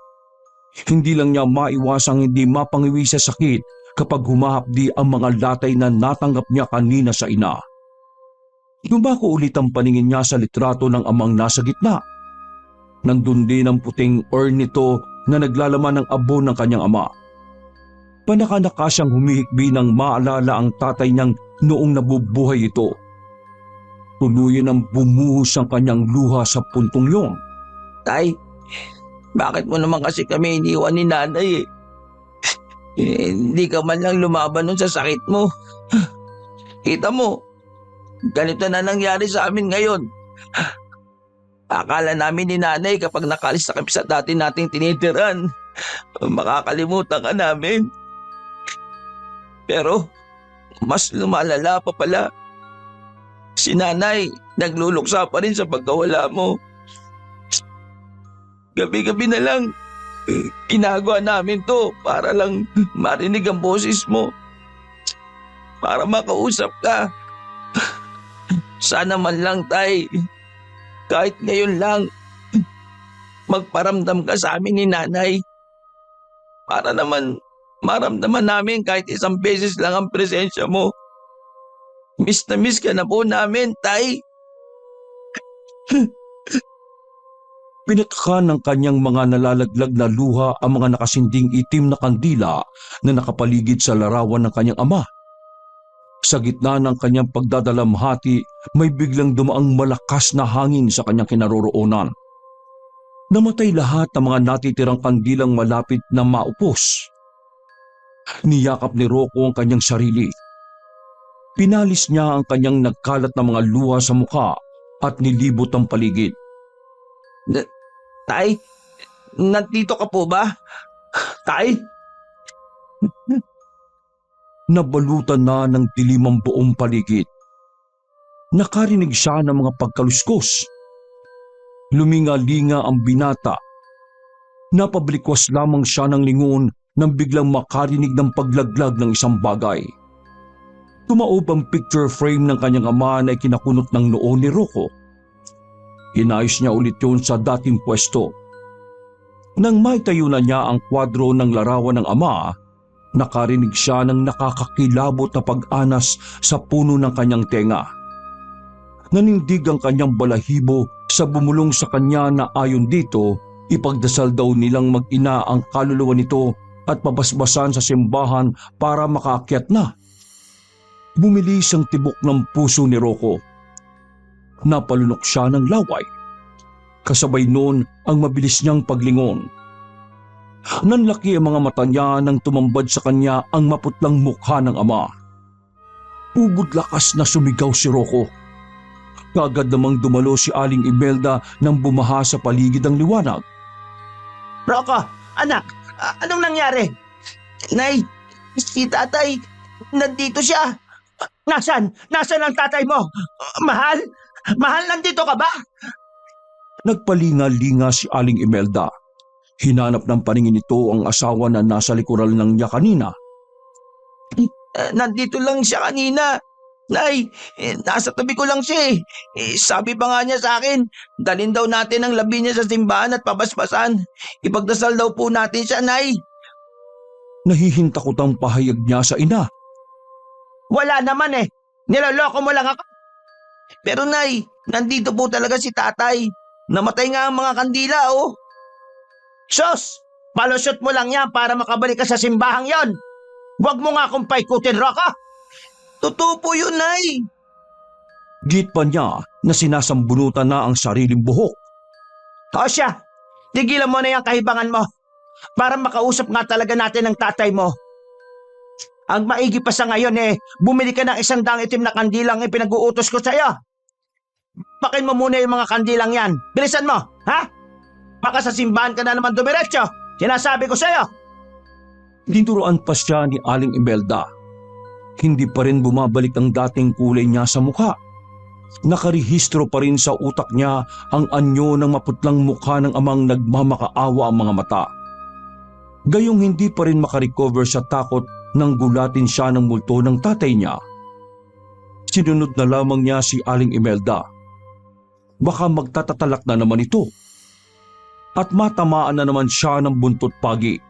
Hindi lang niya maiwasang hindi mapangiwi sa sakit kapag humahapdi ang mga latay na natanggap niya kanina sa ina. Dumako ulit ang paningin niya sa litrato ng amang nasa gitna. Nandun din ang puting urn nito na naglalaman ng abo ng kanyang ama. Panaka-naka siyang humihikbi nang maalala ang tatay niyang noong nabubuhay ito. Tuluyan ang bumuhos ang kanyang luha sa puntong yun. Tay, bakit mo naman kasi kami iniwan ni nanay eh? Hindi ka man lang lumaban nun sa sakit mo. Kita mo, ganito na nangyari sa amin ngayon. Akala namin ni nanay kapag nakalis na kami sa dati nating tinitiran, makakalimutan ka namin. Pero, mas lumalala pa pala. Si nanay, nagluluksa pa rin sa pagkawala mo. Gabi-gabi na lang, ginagawa namin to para lang marinig ang boses mo. Para makausap ka. Sana man lang, tay, kahit ngayon lang, magparamdam ka sa amin ni nanay. Para naman maramdaman namin kahit isang beses lang ang presensya mo. Miss na miss ka na po namin, tay. Pinataka ng kanyang mga nalalaglag na luha ang mga nakasinding itim na kandila na nakapaligid sa larawan ng kanyang ama. Sa gitna ng kanyang pagdadalamhati, may biglang dumaang malakas na hangin sa kanyang kinaroroonan. Namatay lahat ng mga natitirang kandilang malapit na maupos. Niyakap ni Rocco ang kanyang sarili. Pinalis niya ang kanyang nagkalat na mga luha sa mukha at nilibot ang paligid. Tay, nandito ka po ba? Tay? Nabalutan na ng dilim ang buong paligid. Nakarinig siya ng mga pagkaluskos. Luminga-linga ang binata. Napablikwas lamang siya ng lingon nang biglang makarinig ng paglaglag ng isang bagay. Tumaob ang picture frame ng kanyang ama na ikinakunot ng noo ni Rocco. Inayos niya ulit yun sa dating pwesto. Nang maitayo na niya ang kwadro ng larawan ng ama, nakarinig siya ng nakakakilabot na pag-anas sa puno ng kanyang tenga. Nanindig ang kanyang balahibo sa bumulong sa kanya na ayon dito, ipagdasal daw nilang mag-ina ang kaluluwa nito at pabasbasan sa simbahan para makaakyat na. Bumilis ang tibok ng puso ni Rocco. Napalunok siya ng laway. Kasabay noon ang mabilis niyang paglingon. Nanlaki ang mga mata niya nang tumambad sa kanya ang maputlang mukha ng ama. Ubod lakas na sumigaw si Rocco. Kagad namang dumalo si Aling Imelda nang bumaha sa paligid ng liwanag. Rocco, anak, anong nangyari? Nay, si tatay, nandito siya. Nasaan? Nasaan ang tatay mo? Mahal? Mahal, nandito ka ba? Nagpalinga-linga si Aling Imelda. Hinanap ng paningin nito ang asawa na nasa likuran ng niya kanina. Nandito lang siya kanina. Nay, nasa tabi ko lang siya eh. Sabi pa nga niya sa akin, dalhin daw natin ang labi niya sa simbahan at papaspasan. Ipagdasal daw po natin siya, Nay. Nahihintakot ang pahayag niya sa ina. Wala naman eh. Niloloko mo lang ako. Pero Nay, nandito po talaga si tatay. Namatay nga ang mga kandila oh. Sos, palusot mo lang yan para makabalik ka sa simbahang yon. Huwag mo nga akong paikutin, Rocco. Totoo po yun, Nay. Git pa niya na sinasambunutan na ang sariling buhok. O siya, tigilan mo na yung kahibangan mo para makausap nga talaga natin ang tatay mo. Ang maigi pa sa ngayon bumili ka ng 100 itim na kandilang ipinag-uutos ko sa'yo. Pakin mo muna yung mga kandilang yan. Bilisan mo, ha? Baka sa simbahan ka na naman dumiretso. Sinasabi ko sa'yo. Tinuruan pa siya ni Aling Imelda. Hindi pa rin bumabalik ang dating kulay niya sa mukha. Nakarehistro pa rin sa utak niya ang anyo ng maputlang mukha ng amang nagmamakaawa ang mga mata. Gayong hindi pa rin makarecover sa takot nang gulatin siya ng multo ng tatay niya. Sinunod na lamang niya si Aling Imelda. Baka magtatatalak na naman ito. At matamaan na naman siya ng buntot pagi.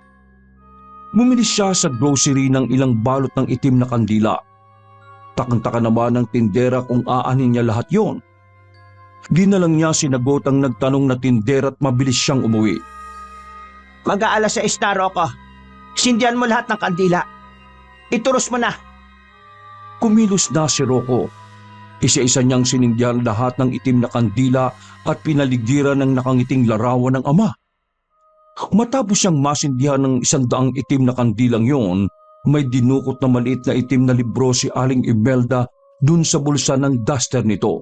Bumili siya sa grocery ng ilang balot ng itim na kandila. Takang-taka naman ng tindera kung aanin niya lahat yon. Di na lang niya sinagot ang nagtanong na tindera at mabilis siyang umuwi. Mag-aalas 6 na, Rocco. Sindihan mo lahat ng kandila. Ituros mo na. Kumilos na si Rocco. Isa-isa niyang siningdihan lahat ng itim na kandila at pinaligiran ng nakangiting larawan ng ama. Matapos siyang masindihan ng 100 itim na kandilang yon, may dinukot na maliit na itim na libro si Aling Imelda dun sa bulsa ng duster nito.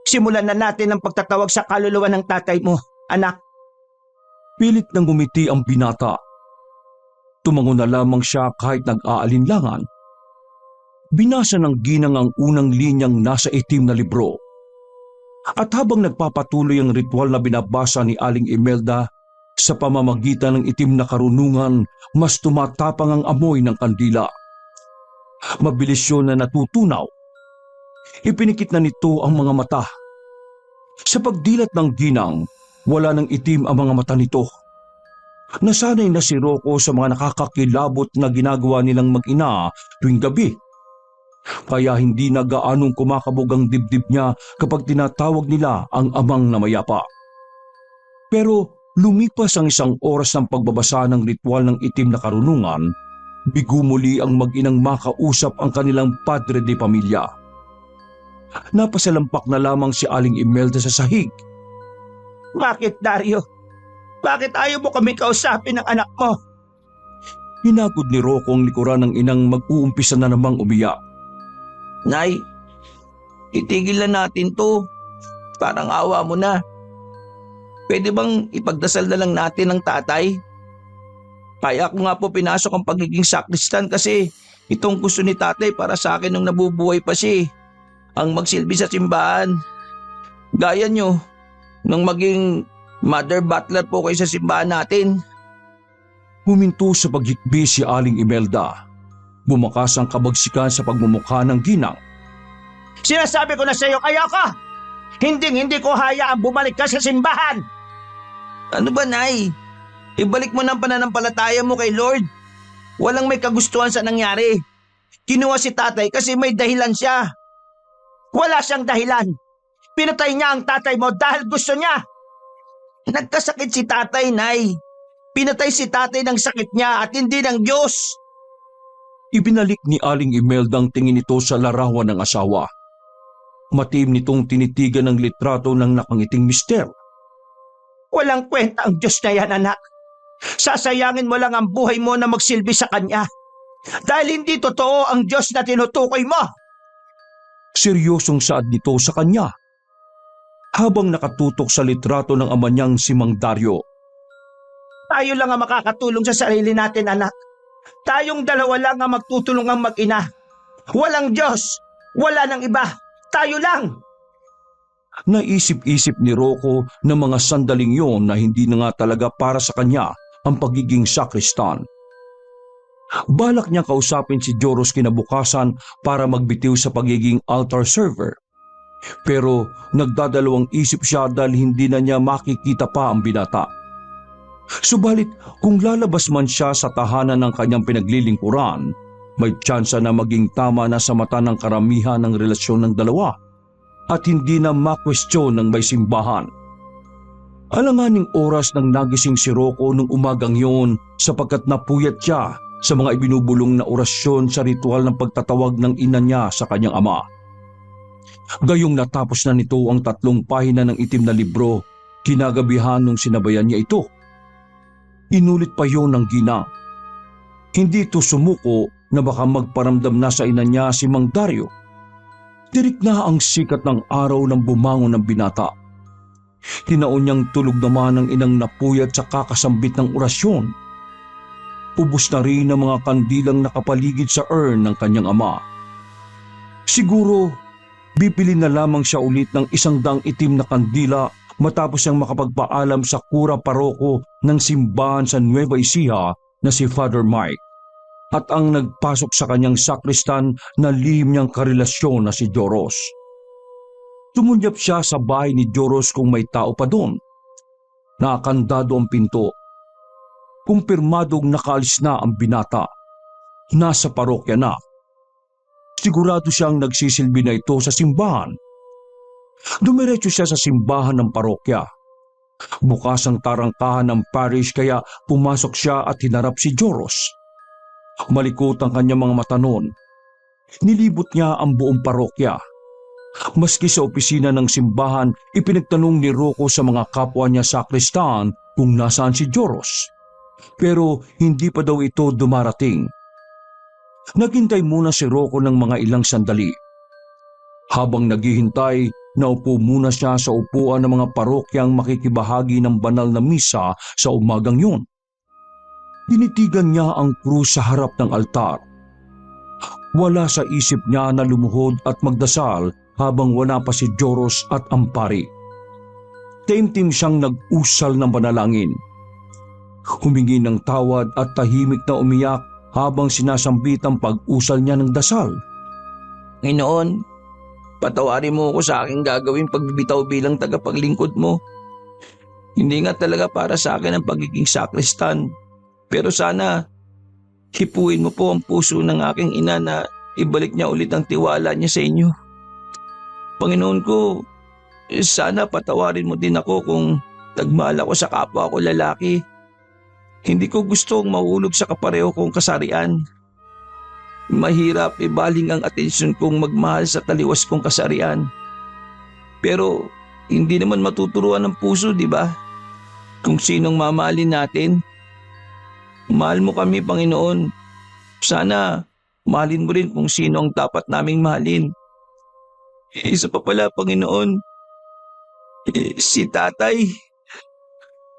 Simulan na natin ang pagtatawag sa kaluluwa ng tatay mo, anak. Pilit nang ngumiti ang binata. Tumango na lamang siya kahit nag-aalinlangan. Binasa ng ginang ang unang linyang nasa itim na libro. At habang nagpapatuloy ang ritual na binabasa ni Aling Imelda, sa pamamagitan ng itim na karunungan, mas tumatapang ang amoy ng kandila. Mabilis yun na natutunaw. Ipinikit na nito ang mga mata. Sa pagdilat ng ginang, wala nang itim ang mga mata nito. Nasanay na si Rocco sa mga nakakakilabot na ginagawa nilang mag-ina tuwing gabi. Kaya hindi na gaanong kumakabog ang dibdib niya kapag tinatawag nila ang amang namayapa. Pero lumipas ang 1 oras ng pagbabasa ng ritual ng itim na karunungan, bigo muli ang mag-inang makausap ang kanilang padre de pamilya. Napasalampak na lamang si Aling Imelda sa sahig. Bakit, Dario? Bakit ayaw mo kami kausapin ng anak mo? Hinagod ni Rocco ang likuran ng inang mag-uumpisa na namang umiyak. Nay, itigil na natin to. Parang awa mo na. Pwede bang ipagdasal na lang natin ang tatay? Kaya ako nga po pinasok ang pagiging sakristan kasi itong gusto ni tatay para sa akin nung nabubuhay pa siya. Ang magsilbi sa simbahan. Gaya nyo, nung maging mother butler po kayo sa simbahan natin. Huminto sa paghikbi si Aling Imelda. Bumakas ang kabagsikan sa pagmumukha ng ginang. Sinasabi ko na sa iyo, ayoko! Hindi ko hayaan bumalik ka sa simbahan! Ano ba, Nay? Ibalik mo ng pananampalataya mo kay Lord. Walang may kagustuhan sa nangyari. Kinuha si tatay kasi may dahilan siya. Wala siyang dahilan. Pinatay niya ang tatay mo dahil gusto niya. Nagkasakit si tatay, Nay. Pinatay si tatay ng sakit niya at hindi ng Diyos. Ibinalik ni Aling Imelda ang tingin nito sa larawan ng asawa. Matiim nitong tinitigan ng litrato ng nakangiting mister. Walang kwenta ang Diyos na yan, anak. Sasayangin mo lang ang buhay mo na magsilbi sa Kanya. Dahil hindi totoo ang Diyos na tinutukoy mo. Seryosong saad nito sa kanya. Habang nakatutok sa litrato ng ama niyang si Mang Dario. Tayo lang ang makakatulong sa sarili natin, anak. Tayong dalawa lang ang magtutulungang mag-ina. Walang Diyos. Wala nang iba. Tayo lang. Naisip-isip ni Rocco na mga sandaling yon na hindi na nga talaga para sa kanya ang pagiging sakristan. Balak niya kausapin si Joros kinabukasan para magbitiw sa pagiging altar server. Pero nagdadalawang isip siya dahil hindi na niya makikita pa ang binata. Subalit kung lalabas man siya sa tahanan ng kanyang pinaglilingkuran, may tsansa na maging tama na sa mata ng karamihan ng relasyon ng dalawa at hindi na makwestiyon ng may simbahan. Alanganing oras nang nagising si Rocco nung umagang yun sapagkat napuyat siya sa mga ibinubulong na orasyon sa ritual ng pagtatawag ng ina niya sa kanyang ama. Gayong natapos na nito ang 3 pahina ng itim na libro, kinagabihan nung sinabayan niya ito. Inulit pa yon ng ginang. Hindi ito sumuko na baka magparamdam na sa ina niya si Mang Dario. Tirik na ang sikat ng araw nang bumangon ng binata. Tinaon niyang tulog naman ang inang napuyat sa kakasambit ng orasyon. Ubos na rin ang mga kandilang nakapaligid sa urn ng kanyang ama. Siguro, bibili na lamang siya ulit ng 100 itim na kandila matapos siyang makapagpaalam sa kura paroko ng simbahan sa Nueva Ecija na si Father Mike at ang nagpasok sa kanyang sakristan na lihim niyang karelasyon na si Joros. Tumunyap siya sa bahay ni Joros kung may tao pa doon. Nakakandado ang pinto. Kumpirmadong nakaalis na ang binata. Nasa parokya na. Sigurado siyang nagsisilbi na ito sa simbahan. Dumiretso siya sa simbahan ng parokya. Bukas ang tarangkahan ng parish kaya pumasok siya at hinarap si Joros. Malikot ang kanyang mga mata noon. Nilibot niya ang buong parokya. Maski sa opisina ng simbahan, ipinagtanong ni Rocco sa mga kapwa niya sakristan kung nasaan si Joros. Pero hindi pa daw ito dumarating. Naghintay muna si Rocco ng mga ilang sandali. Habang naghihintay, naupo muna siya sa upuan ng mga parokyang makikibahagi ng banal na misa sa umagang yun. Tinitigan niya ang krus sa harap ng altar. Wala sa isip niya na lumuhod at magdasal habang wala pa si Joros at ang pari. Taimtim siyang nag-usal ng panalangin. Humingi ng tawad at tahimik na umiyak habang sinasambit ang pag-usal niya ng dasal. Nginoon, patawarin mo ako sa aking gagawing pagbibitaw bilang tagapaglingkod mo. Hindi nga talaga para sa akin ang pagiging sakristan. Pero sana, hipuin mo po ang puso ng aking ina na ibalik niya ulit ang tiwala niya sa inyo. Panginoon ko, sana patawarin mo din ako kung nagmahal ako sa kapwa ko lalaki. Hindi ko gustong mahulog sa kapareho kong kasarian. Mahirap ibaling ang atensyon kong magmahal sa taliwas kong kasarian. Pero hindi naman matuturuan ng puso, di ba? Kung sinong mamahalin natin. Mahal mo kami, Panginoon. Sana mahalin mo rin kung sino ang dapat naming mahalin. Isa pa pala, Panginoon. Si tatay.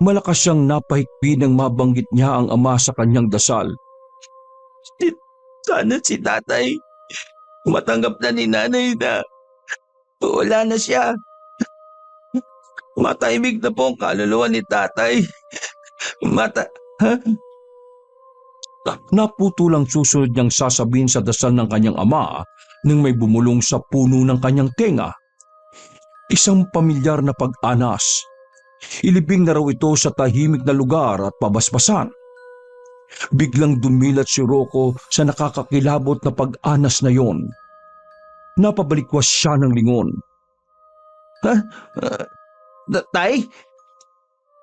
Malakas siyang napahikbi nang mabanggit niya ang ama sa kanyang dasal. Sana si tatay matanggap na ni nanay na wala na siya. Matahimik na po ang kaluluwa ni tatay. Naputulang susunod niyang sasabihin sa dasal ng kanyang ama nang may bumulong sa puno ng kanyang tenga. Isang pamilyar na pag-anas. Ilibing na raw ito sa tahimik na lugar at pabasbasan. Biglang dumilat si Rocco sa nakakakilabot na pag-anas na yon. Napabalikwas siya ng lingon. Tay?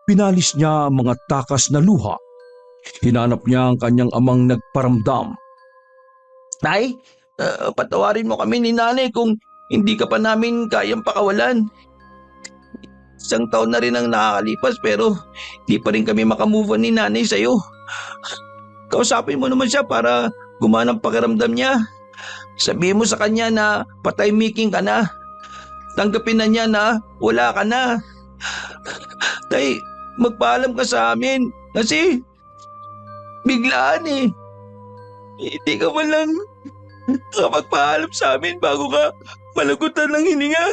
Pinalis niya ang mga takas na luha. Hinanap niya ang kanyang amang nagparamdam. Tay, patawarin mo kami ni nanay kung hindi ka pa namin kayang pakawalan. 1 taon na rin ang nakakalipas pero di pa rin kami makamove on ni nanay sa'yo. Kausapin mo naman siya para gumana ang pakiramdam niya. Sabihin mo sa kanya na patahimikin ka na. Tanggapin na niya na wala ka na. Tay, magpaalam ka sa amin kasi biglaan eh. Hindi ka man lang magpaalam sa amin bago ka malagutan ng hininga.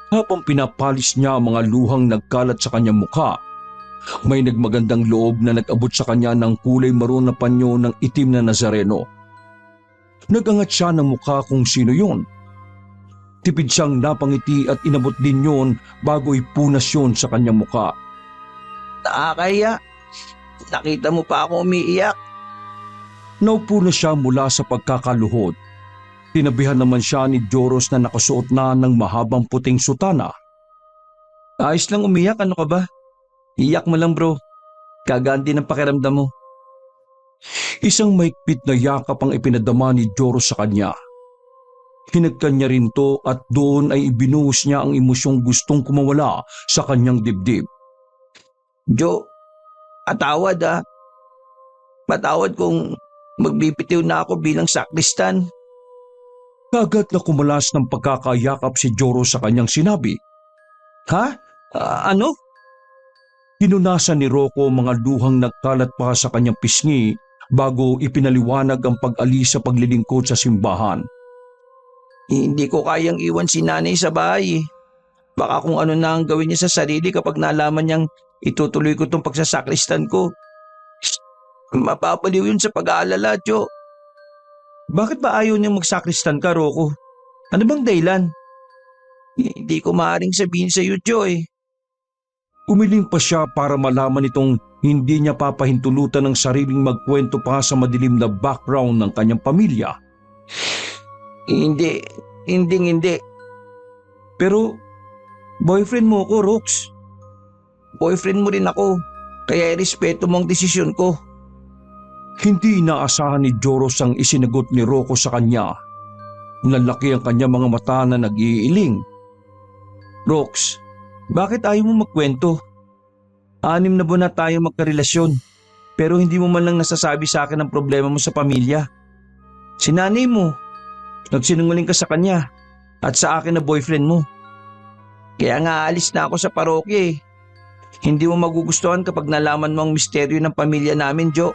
Habang pinapalis niya ang mga luhang nagkalat sa kanyang mukha, May nagmagandang loob na nag-abot sa kanya ng kulay maroon na panyo ng itim na Nazareno. Nagangat siya ng mukha kung sino yon. Tipid siyang napangiti at inabot din yon bago ipunas yon sa kanyang mukha. Nakakaya. Nakita mo pa ako umiiyak. Naupo na siya mula sa pagkakaluhod. Tinabihan naman siya ni Joros na nakasuot na ng mahabang puting sutana. Ayos lang umiyak, ano ka ba? Iyak mo lang bro. Gagaan din ang pakiramdam mo. Isang mahigpit na yakap ang ipinadama ni Joros sa kanya. Hinagkan niya rin to at doon ay ibinuhos niya ang emosyong gustong kumawala sa kanyang dibdib. Jo, patawad ah. Patawad kung magbibitiw na ako bilang sakristan. Kaagad na kumalas ng pagkakayakap si Joros sa kanyang sinabi. Ha? Ano? Hinunasan ni Rocco mga luhang nagkalat pa sa kanyang pisngi bago ipinaliwanag ang pag-alis sa paglilingkod sa simbahan. Hindi ko kayang iwan si nanay sa bahay. Baka kung ano na ang gawin niya sa sarili kapag nalaman niyang itutuloy ko itong pagsasakristan ko. Mapapaliw yun sa pag-aalala, Jo. Bakit ba ayaw niyang magsakristan ka, Rocco? Ano bang dahilan? Hindi ko maaaring sabihin sa iyo, Jo eh. Umiling pa siya para malaman itong hindi niya papahintulutan ng sariling magkwento pa sa madilim na background ng kanyang pamilya. Hindi. Pero, boyfriend mo ko, Rox. Boyfriend mo rin ako. Kaya irespeto mo ang desisyon ko. Hindi inaasahan ni Joros ang isinagot ni Rocco sa kanya. Nalaki ang kanyang mga mata na nag-iiling. Rox, bakit ayaw mo magkwento? 6 na buwan na tayo magkarelasyon, pero hindi mo man lang nasasabi sa akin ang problema mo sa pamilya. Si nanay mo, nagsinungaling ka sa kanya at sa akin na boyfriend mo. Kaya nga alis na ako sa parokya eh. Hindi mo magugustuhan kapag nalaman mo ang misteryo ng pamilya namin, Jo.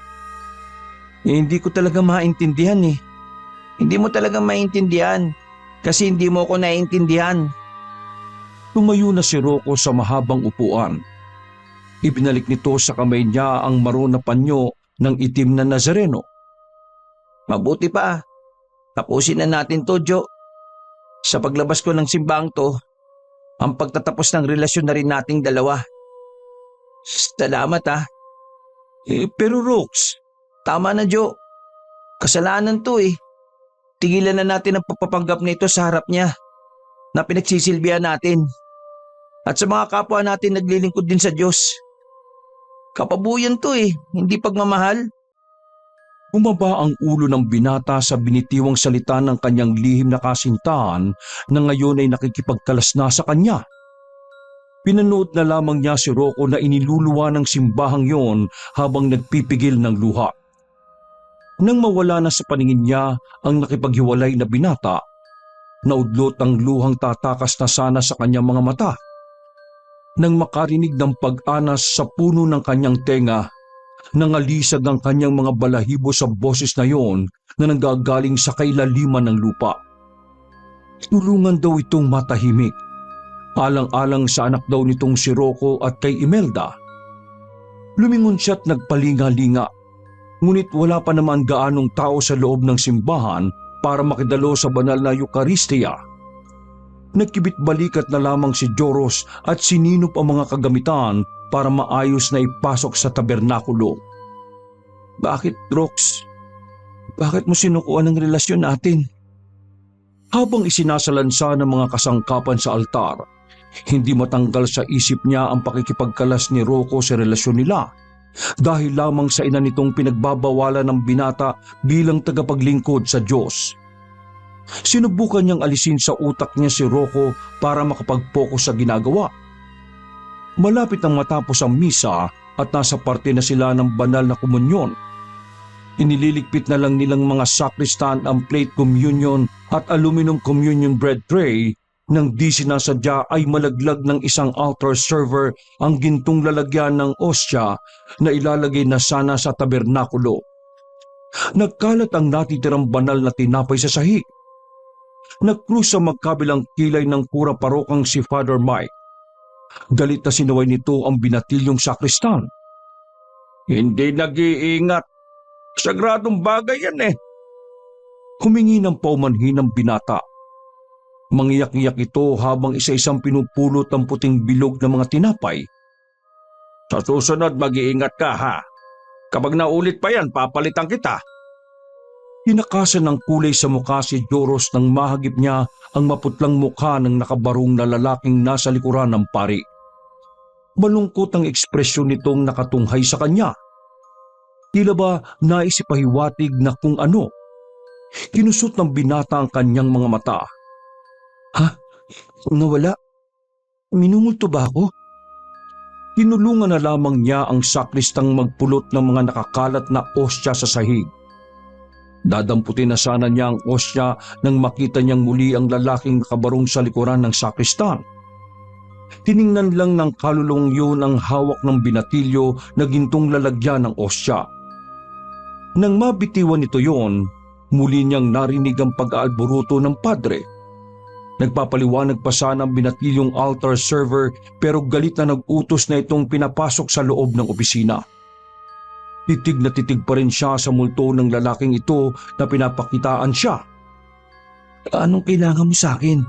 Hindi ko talaga maintindihan eh. Hindi mo talaga maintindihan kasi hindi mo ako naiintindihan. Tumayo na si Rocco sa mahabang upuan. Ibinalik nito sa kamay niya ang maroon na panyo ng itim na Nazareno. Mabuti pa. Tapusin na natin to, Jo. Sa paglabas ko ng simbang to, ang pagtatapos ng relasyon na rin nating dalawa. Salamat ah. Pero Rox, Tama na, Jo. Kasalanan to eh. Tigilan na natin ang pagpapanggap nito sa harap niya na pinagsisilbihan natin. At sa mga kapwa natin naglilingkod din sa Diyos. Kapabuyan to eh, hindi pagmamahal. Bumaba ang ulo ng binata sa binitiwang salita ng kanyang lihim na kasintahan na ngayon ay nakikipagkalas na sa kanya. Pinanood na lamang niya si Rocco na iniluluwa ng simbahang yon habang nagpipigil ng luha. Nang mawala na sa paningin niya ang nakipaghiwalay na binata, naudlot ang luhang tatakas na sana sa kanyang mga mata. Nang makarinig ng pag-anas sa puno ng kanyang tenga, nangalisag ang kanyang mga balahibo sa boses na yon na nanggagaling sa kailaliman ng lupa. Tulungan daw itong matahimik, alang-alang sa anak daw nitong si Rocco at kay Imelda. Lumingon siya't nagpalinga-linga, ngunit wala pa naman gaanong tao sa loob ng simbahan para makidalo sa banal na Eucharistia. Nagkibit-balikat na lamang si Joros at sininop ang mga kagamitan para maayos na ipasok sa tabernakulo. Bakit, Rox? Bakit mo sinukuan ang relasyon natin? Habang isinasalansa ng mga kasangkapan sa altar, hindi matanggal sa isip niya ang pakikipagkalas ni Rocco sa relasyon nila dahil lamang sa ina nitong pinagbabawalan ng binata bilang tagapaglingkod sa Diyos. Sinubukan niyang alisin sa utak niya si Rocco para makapag-focus sa ginagawa. Malapit nang matapos ang misa at nasa parte na sila ng banal na komunyon. Inililigpit na lang nilang mga sakristan ang plate communion at aluminum communion bread tray nang di sinasadya ay malaglag ng isang altar server ang gintong lalagyan ng ostya na ilalagay na sana sa tabernakulo. Nagkalat ang natitirang banal na tinapay sa sahig. Nagkrus sa magkabilang kilay ng kura parokang si Father Mike. Galit na sinaway nito ang binatilyong sakristan. Hindi nag-iingat. Sagradong bagay yan eh. Humingi ng paumanhin ng binata. Mangiyak-iyak ito habang isa-isang pinupulot ang puting bilog ng mga tinapay. Sa susunod mag-iingat ka ha. Kapag naulit pa yan, papalitan kita. Tinakasan ng kulay sa mukha si Joros nang mahagip niya ang maputlang mukha ng nakabarong na lalaking nasa likuran ng pari. Malungkot ang ekspresyon nitong nakatunghay sa kanya. Tila ba naisipahiwatig na kung ano. Kinusot ng binata ang kanyang mga mata. Ha? Nawala? Minumulto ba ako? Tinulungan na lamang niya ang sakristang magpulot ng mga nakakalat na ostya sa sahig. Dadamputin na sana niya ang ostya nang makita niyang muli ang lalaking nakabarong sa likuran ng sakristan. Tiningnan lang ng kalulong yun ang hawak ng binatilyo na gintong lalagyan ng ostya. Nang mabitiwan nito yon, muli niyang narinig ang pag-aalboruto ng padre. Nagpapaliwanag pa sana ang binatilyong altar server pero galit na nag-utos na itong pinapasok sa loob ng opisina. Titig na titig pa rin siya sa multo ng lalaking ito na pinapakitaan siya. Anong kailangan mo sa akin?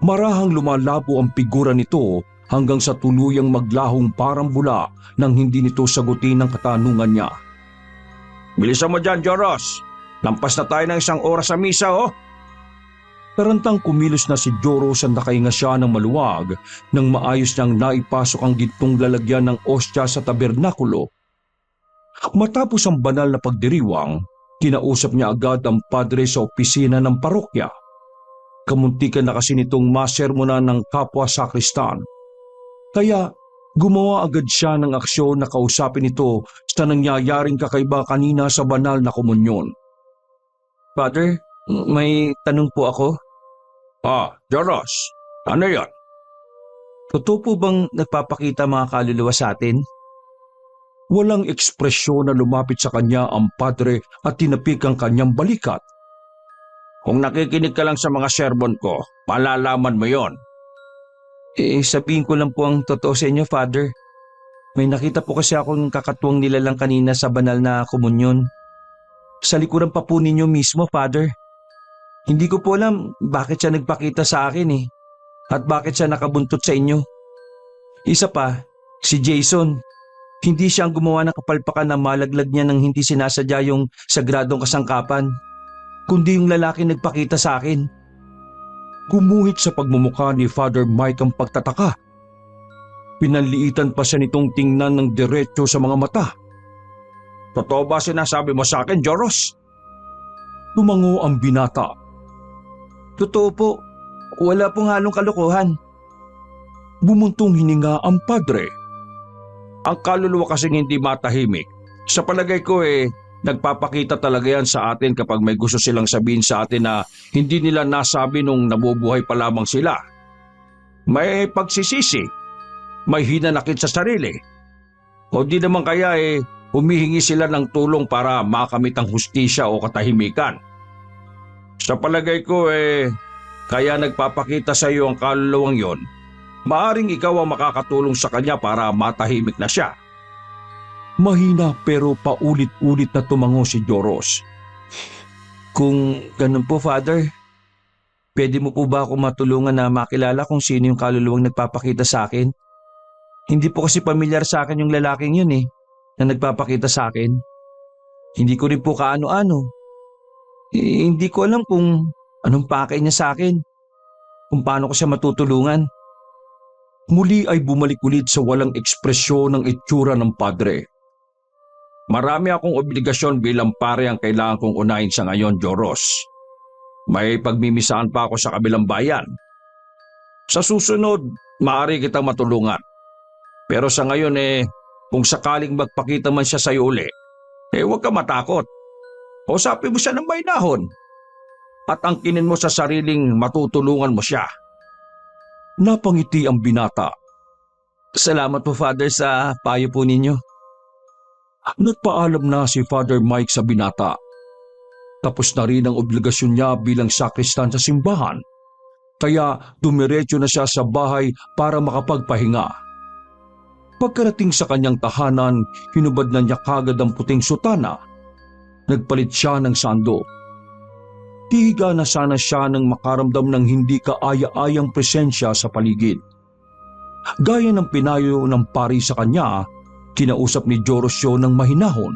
Marahang lumalabo ang figura nito hanggang sa tuluyang maglahong parang bula nang hindi nito sagutin ang katanungan niya. Bilisan mo dyan, Joros. Lampas na tayo ng 1 oras sa misa, oh. Tarantang kumilos na si Joros ang nakahinga siya ng maluwag nang maayos niyang naipasok ang gintong lalagyan ng ostya sa tabernakulo. Matapos ang banal na pagdiriwang, kinausap niya agad ang padre sa opisina ng parokya. Kamuntikan na kasi nitong masermonan ng kapwa sakristan. Kaya gumawa agad siya ng aksyon na kausapin ito sa nangyayaring kakaiba kanina sa banal na komunyon. Father, may tanong po ako. Joros, ano yon? Totoo po bang nagpapakita mga kaluluwa sa atin? Walang ekspresyon na lumapit sa kanya ang padre at tinapik ang kanyang balikat. Kung nakikinig ka lang sa mga sermon ko, malalaman mo yon. Sabihin ko lang po ang totoo sa inyo, Father. May nakita po kasi akong kakatuwang nilalang kanina sa banal na komunyon. Sa likuran pa po ninyo mismo, Father. Hindi ko po alam bakit siya nagpakita sa akin at bakit siya nakabuntot sa inyo. Isa pa, si Jason. Hindi siya ang gumawa ng kapalpakan na malaglag niya nang hindi sinasadya yung sagradong kasangkapan, kundi yung lalaki nagpakita sa akin. Gumuhit sa pagmumukha ni Father Mike ang pagtataka. Pinanliitan pa siya nitong tingnan ng diretso sa mga mata. Totoo ba sinasabi mo sa akin, Joros? Tumango ang binata. Totoo po, wala pong halong kalokohan. Bumuntong hininga ang padre. Ang kaluluwa kasing hindi matahimik. Sa palagay ko nagpapakita talaga yan sa atin kapag may gusto silang sabihin sa atin na hindi nila nasabi nung nabubuhay pa lamang sila. May pagsisisi, may hinanakit sa sarili. O di naman kaya humihingi sila ng tulong para makamit ang hustisya o katahimikan. Sa palagay ko kaya nagpapakita sa iyo ang kaluluwang yon. Maaring ikaw ang makakatulong sa kanya para matahimik na siya. Mahina pero paulit-ulit na tumango si Joros. Kung ganun po, Father, pwede mo po ba ako matulungan na makilala kung sino yung kaluluwang nagpapakita sa akin? Hindi po kasi pamilyar sa akin yung lalaking yun na nagpapakita sa akin. Hindi ko rin po kaano-ano. Hindi ko alam kung anong pakay niya sa akin, kung paano ko siya matutulungan. Muli ay bumalik ulit sa walang ekspresyon ng itsura ng padre. Marami akong obligasyon bilang pare ang kailangan kong unahin sa ngayon, Joros. May pagmimisaan pa ako sa kabilang bayan. Sa susunod, maaari kitang matulungan. Pero sa ngayon kung sakaling magpakita man siya sa iyo uli, huwag ka matakot. Usapin mo siya ng mainahon. At angkinin mo sa sariling matutulungan mo siya. Napangiti ang binata. Salamat po, Father, sa payo po ninyo. Nagpaalam na si Father Mike sa binata. Tapos na rin ang obligasyon niya bilang sakristan sa simbahan. kaya dumiretso na siya sa bahay para makapagpahinga. Pagkarating sa kanyang tahanan, hinubad na niya kagad ang puting sutana. Nagpalit siya ng sando. Hihiga na sana siya nang makaramdam ng hindi kaaya-ayang presensya sa paligid. Gaya ng pinayo ng pari sa kanya, kinausap ni Joros siya ng mahinahon.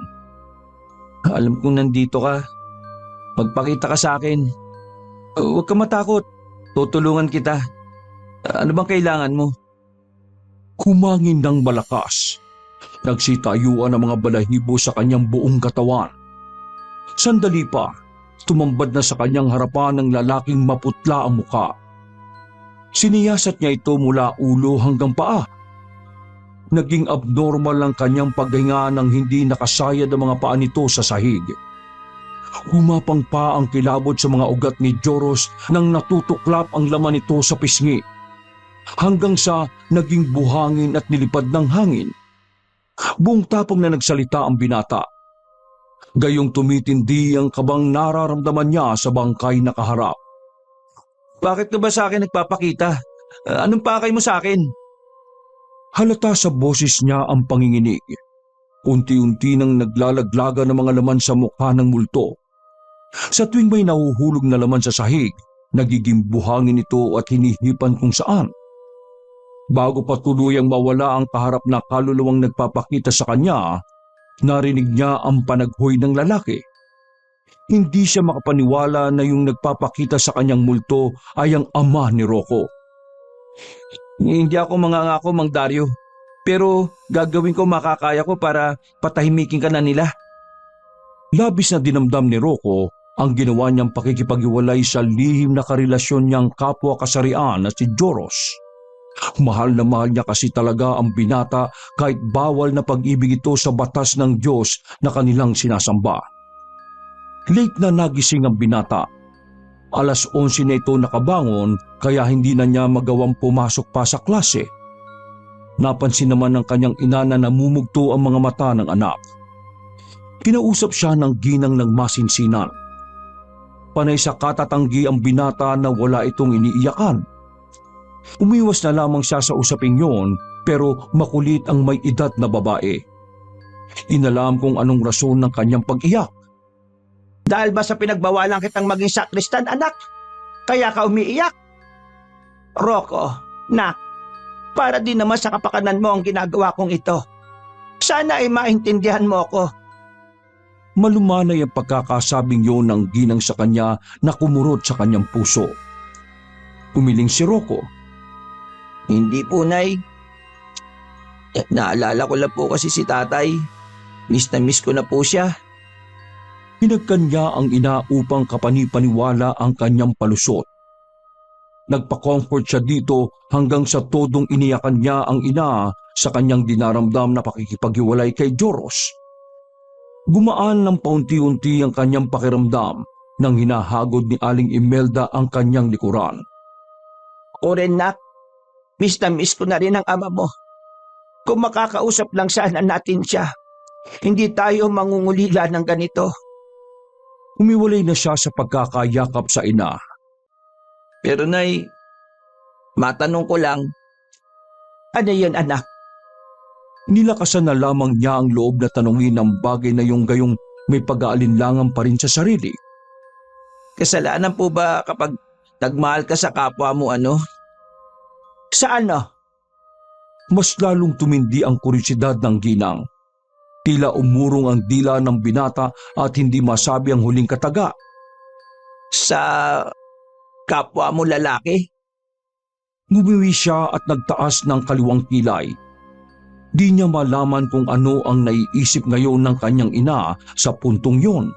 Alam kong nandito ka. Magpakita ka sa akin. Huwag ka matakot. Tutulungan kita. Ano bang kailangan mo? Humangin ng malakas. Nagsitayuan ang mga balahibo sa kanyang buong katawan. Sandali pa, tumambad na sa kanyang harapan ng lalaking maputla ang muka. Siniyasat niya ito mula ulo hanggang paa. Naging abnormal ang kanyang paghinga nang hindi nakasayad ang mga paa nito sa sahig. Humapang pa ang kilabot sa mga ugat ni Joros nang natutuklap ang laman nito sa pisngi. Hanggang sa naging buhangin at nilipad ng hangin. Buong tapang na nagsalita ang binata. Gayong tumitindi ang kabang nararamdaman niya sa bangkay na kaharap. Bakit ka ba sa akin nagpapakita? Anong pakay mo sa akin? Halata sa boses niya ang panginginig. Unti-unti nang naglalaglaga ng mga laman sa mukha ng multo. Sa tuwing may nahuhulog na laman sa sahig, nagiging buhangin ito at hinihipan kung saan. Bago pa tuluyang mawala ang kaharap na kaluluwang nagpapakita sa kanya, narinig niya ang panaghoy ng lalaki. Hindi siya makapaniwala na yung nagpapakita sa kanyang multo ay ang ama ni Rocco. Hindi ako mangangako, Mang Dario. Pero gagawin ko makakaya ko para patahimikin ka na nila. Labis na dinamdam ni Rocco ang ginawa niyang pakikipaghiwalay sa lihim na karelasyon niyang kapwa kasarian na si Joros. Mahal na mahal niya kasi talaga ang binata kahit bawal na pag-ibig ito sa batas ng Diyos na kanilang sinasamba. Late na nagising ang binata. Alas 11 na ito nakabangon kaya hindi na niya magawang pumasok pa sa klase. Napansin naman ng kanyang ina na namumugto ang mga mata ng anak. Kinausap siya ng ginang ng masinsinan. Panay sa katatanggi ang binata na wala itong iniiyakan. Umiwas na lamang siya sa usaping yon pero makulit ang may edad na babae. Inalam kung anong rason ng kanyang pag-iyak. Dahil ba sa pinagbawalan kitang maging sakristan, anak? Kaya ka umiiyak? Rocco, nak, para din naman sa kapakanan mo ang ginagawa kong ito. Sana ay maintindihan mo ako. Malumanay ang pagkakasabing yon ng ginang sa kanya na kumurot sa kanyang puso. Umiling si Rocco. Hindi po, Nay. Naalala ko lang po kasi si tatay. Miss na miss ko na po siya. Pinagkanya ang ina upang kapanipaniwala ang kanyang palusot. Nagpa-comfort siya dito hanggang sa todong iniyakan niya ang ina sa kanyang dinaramdam na pakikipaghiwalay kay Joros. Gumaan ng paunti-unti ang kanyang pakiramdam nang hinahagod ni Aling Imelda ang kanyang likuran. O rin, nak, miss na miss ko na rin ang ama mo. Kung makakausap lang sana natin siya, hindi tayo mangungulila ng ganito. Humiwalay na siya sa pagkakayakap sa ina. Pero Nay, matanong ko lang. Ano yun, anak? Nilakasan na lamang niya ang loob na tanungin ang bagay na yung gayong may pag-aalinlangan pa rin sa sarili. Kasalanan po ba kapag nagmahal ka sa kapwa mo Sa ano? Mas lalong tumindi ang kuryosidad ng ginang. Tila umurong ang dila ng binata at hindi masabi ang huling kataga. Sa kapwa mo lalaki? Ngumiwi siya at nagtaas ng kaliwang kilay. Di niya malaman kung ano ang naiisip ngayon ng kanyang ina sa puntong yon.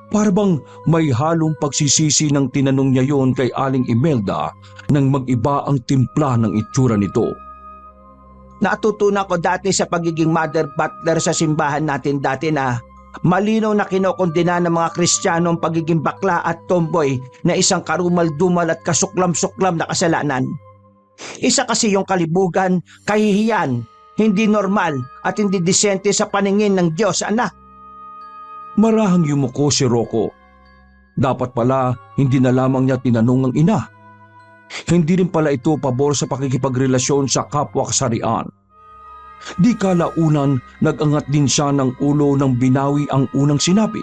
Parabang may halong pagsisisi ng tinanong niya yon kay Aling Imelda nang mag-iba ang timpla ng itsura nito. Natutunan ko dati sa pagiging mother butler sa simbahan natin dati na malinaw na kinokondena ng mga Kristiyano ang pagiging bakla at tomboy na isang karumal-dumal at kasuklam-suklam na kasalanan. Isa kasi yung kalibugan, kahihiyan, hindi normal at hindi disente sa paningin ng Diyos, anak. Marahang yumuko si Rocco. Dapat pala hindi na lamang niya tinanong ang ina. Hindi rin pala ito pabor sa pakikipagrelasyon sa kapwa kasarian. Di kalaunan nag-angat din siya ng ulo nang binawi ang unang sinabi.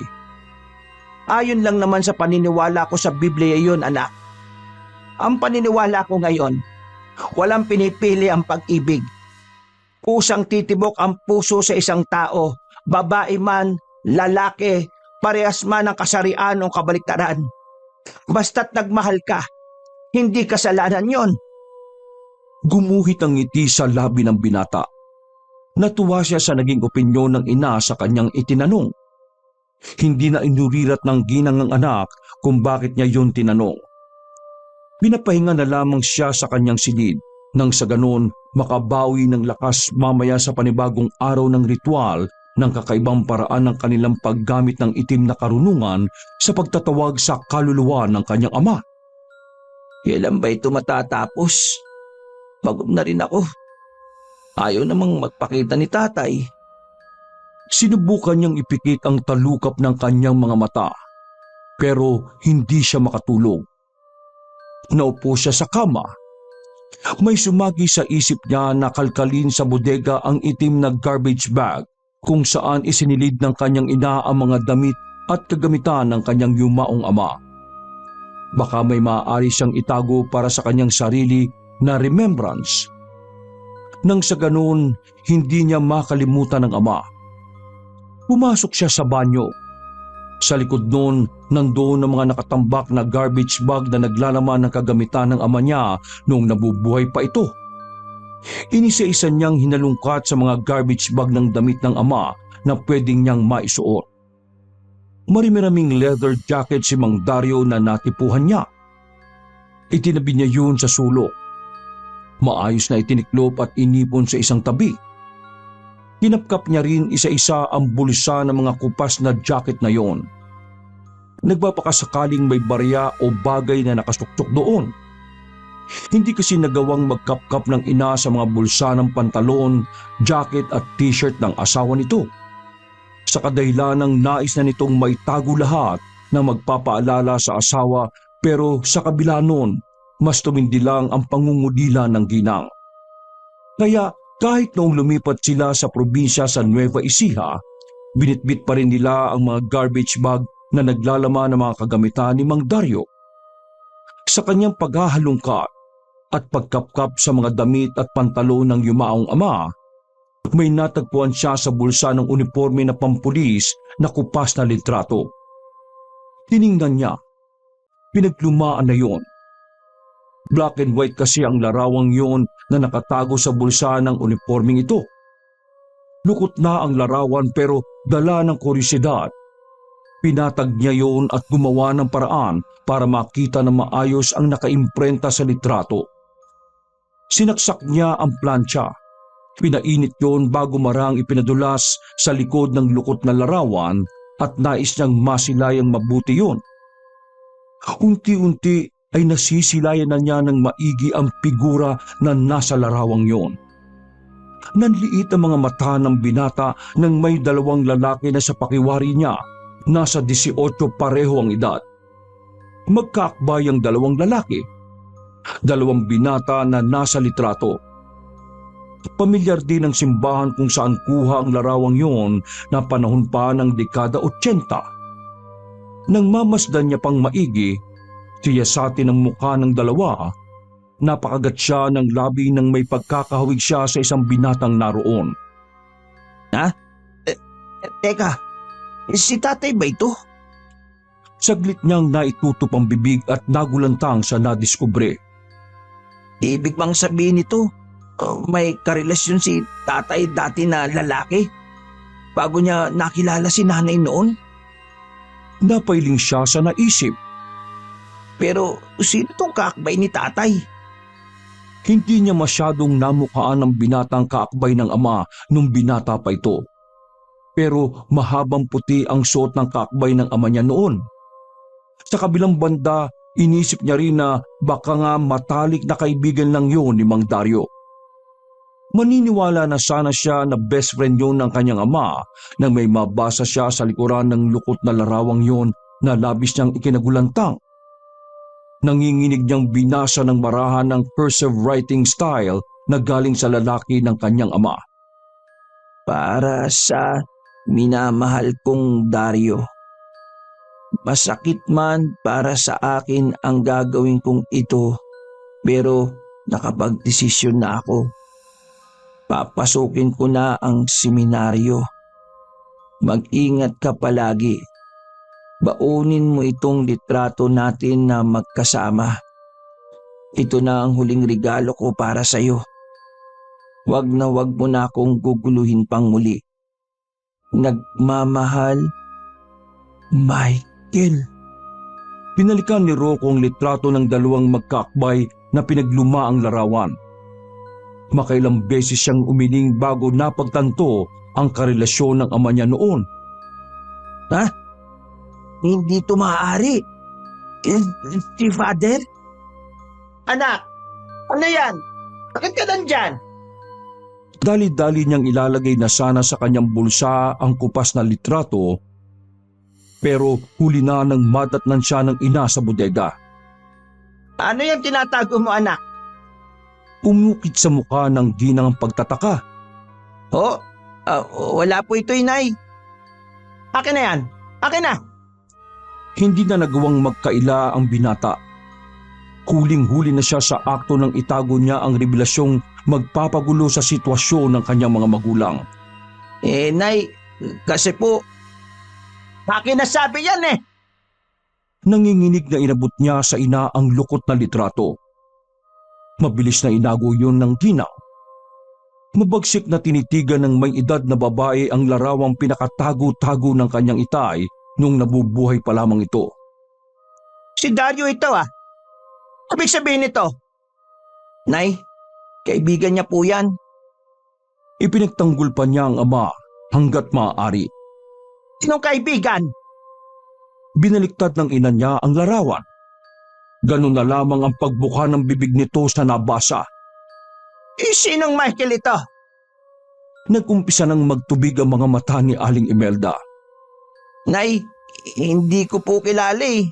Ayon lang naman sa paniniwala ko sa Biblia yon, anak. Ang paniniwala ko ngayon, walang pinipili ang pag-ibig. Kusang titibok ang puso sa isang tao, babae man, lalaki, parehas man ang kasarian o kabaliktaran. Basta't nagmahal ka, hindi kasalanan yon. Gumuhit ang ngiti sa labi ng binata. Natuwa siya sa naging opinyon ng ina sa kanyang itinanong. Hindi na inurirat ng ginang ng anak kung bakit niya yun tinanong. Pinapahinga na lamang siya sa kanyang silid nang sa ganon makabawi ng lakas mamaya sa panibagong araw ng ritual ng kakaibang paraan ng kanilang paggamit ng itim na karunungan sa pagtatawag sa kaluluwa ng kanyang ama. Kailan ba ito matatapos? Pagod na rin ako. Ayaw namang magpakita ni tatay. Sinubukan niyang ipikit ang talukap ng kanyang mga mata, pero hindi siya makatulog. Naupo siya sa kama. May sumagi sa isip niya na kalkalin sa bodega ang itim na garbage bag kung saan isinilid ng kanyang ina ang mga damit at kagamitan ng kanyang yumaong ama. Baka may maaari siyang itago para sa kanyang sarili na remembrance. Nang sa ganoon, hindi niya makalimutan ng ama. Pumasok siya sa banyo. Sa likod noon, nandoon ang mga nakatambak na garbage bag na naglalaman ng kagamitan ng ama niya noong nabubuhay pa ito. Inisa-isa niyang hinalungkat sa mga garbage bag ng damit ng ama na pwedeng niyang maisuot. Marimi-raming leather jacket si Mang Dario na natipuhan niya. Itinabi niya yun sa sulok. Maayos na itiniklop at inipon sa isang tabi. Kinapkap niya rin isa-isa ang bulsa ng mga kupas na jacket na yon. Nagpapakasakaling may barya o bagay na nakastuktok doon. Hindi kasi nagawang magkapkap ng ina sa mga bulsa ng pantalon, jacket at t-shirt ng asawa nito. Sa kadahilanang nais na nitong maitago lahat na magpapaalala sa asawa, pero sa kabila noon, mas tumindi lang ang pangungudila ng ginang. Kaya kahit noong lumipat sila sa probinsya sa Nueva Ecija, binitbit pa rin nila ang mga garbage bag na naglalaman ng mga kagamitan ni Mang Dario. Sa kanyang paghahalungkat at pagkapkap sa mga damit at pantalon ng yumaong ama, may natagpuan siya sa bulsa ng uniforme na pampulis na kupas na litrato. Tiningnan niya, pinaglumaan na yon. Black and white kasi ang larawang yon na nakatago sa bulsa ng uniformeng ito. Lukot na ang larawan pero dala ng kuryosidad. Pinatag niya yon at gumawa ng paraan para makita na maayos ang nakaimprenta sa litrato. Sinaksak niya ang plancha. Pinainit yon bago marang ipinadulas sa likod ng lukot na larawan at nais niyang masilayang mabuti yon. Unti-unti ay nasisilayan na niya ng maigi ang figura na nasa larawang yon. Nanliit ang mga mata ng binata nang may dalawang lalaki na sa pakiwari niya, nasa 18 pareho ang edad. Magkakbay ang dalawang lalaki, dalawang binata na nasa litrato. Pamilyar din ang simbahan kung saan kuha ang larawang yon na panahon pa ng dekada 80. Nang mamasdan niya pang maigi, siyasatin ang mukha ng dalawa, napakagat siya ng labi nang may pagkakahawig siya sa isang binatang naroon. Teka, si tatay ba ito? Saglit niyang naitutup ang bibig at nagulantang sa nadiskubre. Ibig bang sabihin nito, may karelasyon si tatay dati na lalaki? Bago niya nakilala si nanay noon? Napailing siya sa naisip. Pero sino tong kakbay ni tatay? Hindi niya masyadong namukhaan ng binatang kaakbay ng ama nung binata pa ito. Pero mahabang puti ang suot ng kaakbay ng ama niya noon. Sa kabilang banda, inisip niya rin na baka nga matalik na kaibigan lang yun ni Mang Dario. Maniniwala na sana siya na best friend yun ng kanyang ama nang may mabasa siya sa likuran ng lukot na larawang yun na labis niyang ikinagulantang. Nanginginig niyang binasa ng marahan ng cursive writing style na galing sa lalaki ng kanyang ama. Para sa minamahal kong Dario. Masakit man para sa akin ang gagawin kong ito, pero nakapagdesisyon na ako. Papasukin ko na ang seminaryo. Mag-ingat ka palagi. Baunin mo itong litrato natin na magkasama. Ito na ang huling regalo ko para sa iyo. Wag na wag mo na akong guguluhin pang muli. Nagmamahal, Michael. Pinalikan ni Rocco ang litrato ng dalawang magkaakbay na pinagluma ang larawan. Makailang beses siyang umiling bago napagtanto ang karelasyon ng ama niya noon. Ha? Hindi ito maaari. Si Father? Anak, ano yan? Bakit ka nandyan? Dali-dali niyang ilalagay na sana sa kanyang bulsa ang kupas na litrato, pero huli na nang madatnan siya ng ina sa bodega. Ano yung tinatago mo, anak? Umukit sa mukha ng ginang pagtataka. Oh, wala po ito, Inay. Akin na yan. Akin na. Hindi na nagawang magkaila ang binata. Huling-huli na siya sa akto ng itago niya ang revelasyong magpapagulo sa sitwasyon ng kanyang mga magulang. Nay, kasi po, Akin na sabi yan eh. Nanginginig na inabot niya sa ina ang lukot na litrato. Mabilis na inago yun ng ginang. Mabagsik na tinitigan ng may edad na babae ang larawang pinakatago-tago ng kanyang itay nung nabubuhay pa lamang ito. Si Dario ito ah. Ibig sabihin nito, Nay, kaibigan niya po yan. Ipinagtanggol pa niya ang ama hanggat maaari. sinong kaibigan? Binaliktad ng ina niya ang larawan. Ganun na lamang ang pagbuka ng bibig nito sa nabasa. Sinong Michael ito? Nag-umpisa nang magtubig ang mga mata ni Aling Imelda. Nay, hindi ko po kilala eh.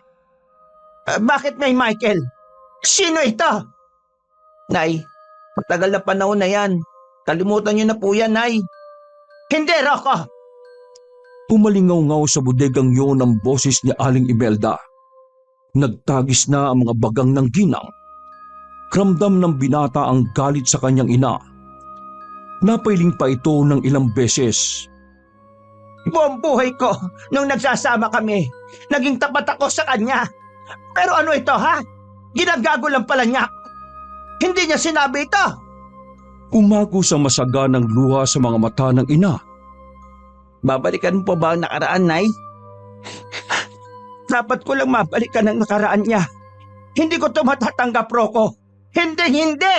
Bakit may Michael? Sino ito? Nay, matagal na panahon na yan. Kalimutan niyo na po yan, Nay. Hindi, Rocco. Umalingaw-ngaw sa bodegang yun ang boses ni Aling Imelda. Nagtagis na ang mga bagang ng ginang. Ramdam ng binata ang galit sa kanyang ina. Napailing pa ito ng ilang beses. Buong buhay ko, nung nagsasama kami, naging tapat ako sa kanya. Pero ano ito, ha? Ginagago lang pala niya. Hindi niya sinabi ito. Umago sa masaganang luha sa mga mata ng ina. Babalikan mo pa ba ang nakaraan, Nay? Dapat ko lang mabalikan ang nakaraan niya. Hindi ko ito matatanggap, Rocco. Hindi!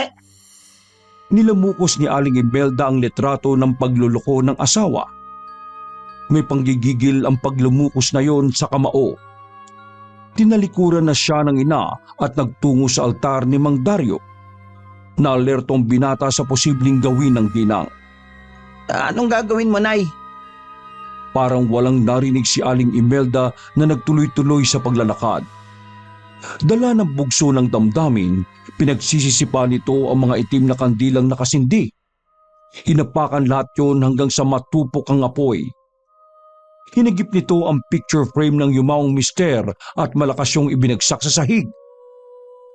Nilamukos ni Aling Imelda ang litrato ng pagluloko ng asawa. May panggigigil ang paglumukos na yon sa kamao. Tinalikuran na siya ng ina at nagtungo sa altar ni Mang Dario. Naalertong binata sa posibleng gawin ng ginang. Anong gagawin mo, Nay? Parang walang narinig si Aling Imelda na nagtuloy-tuloy sa paglalakad. Dala ng bugso ng damdamin, pinagsisisipa nito ang mga itim na kandilang nakasindi. Hinapakan lahat yon hanggang sa matupok ang apoy. Hinagip nito ang picture frame ng yumaong mister at malakas yung ibinagsak sa sahig.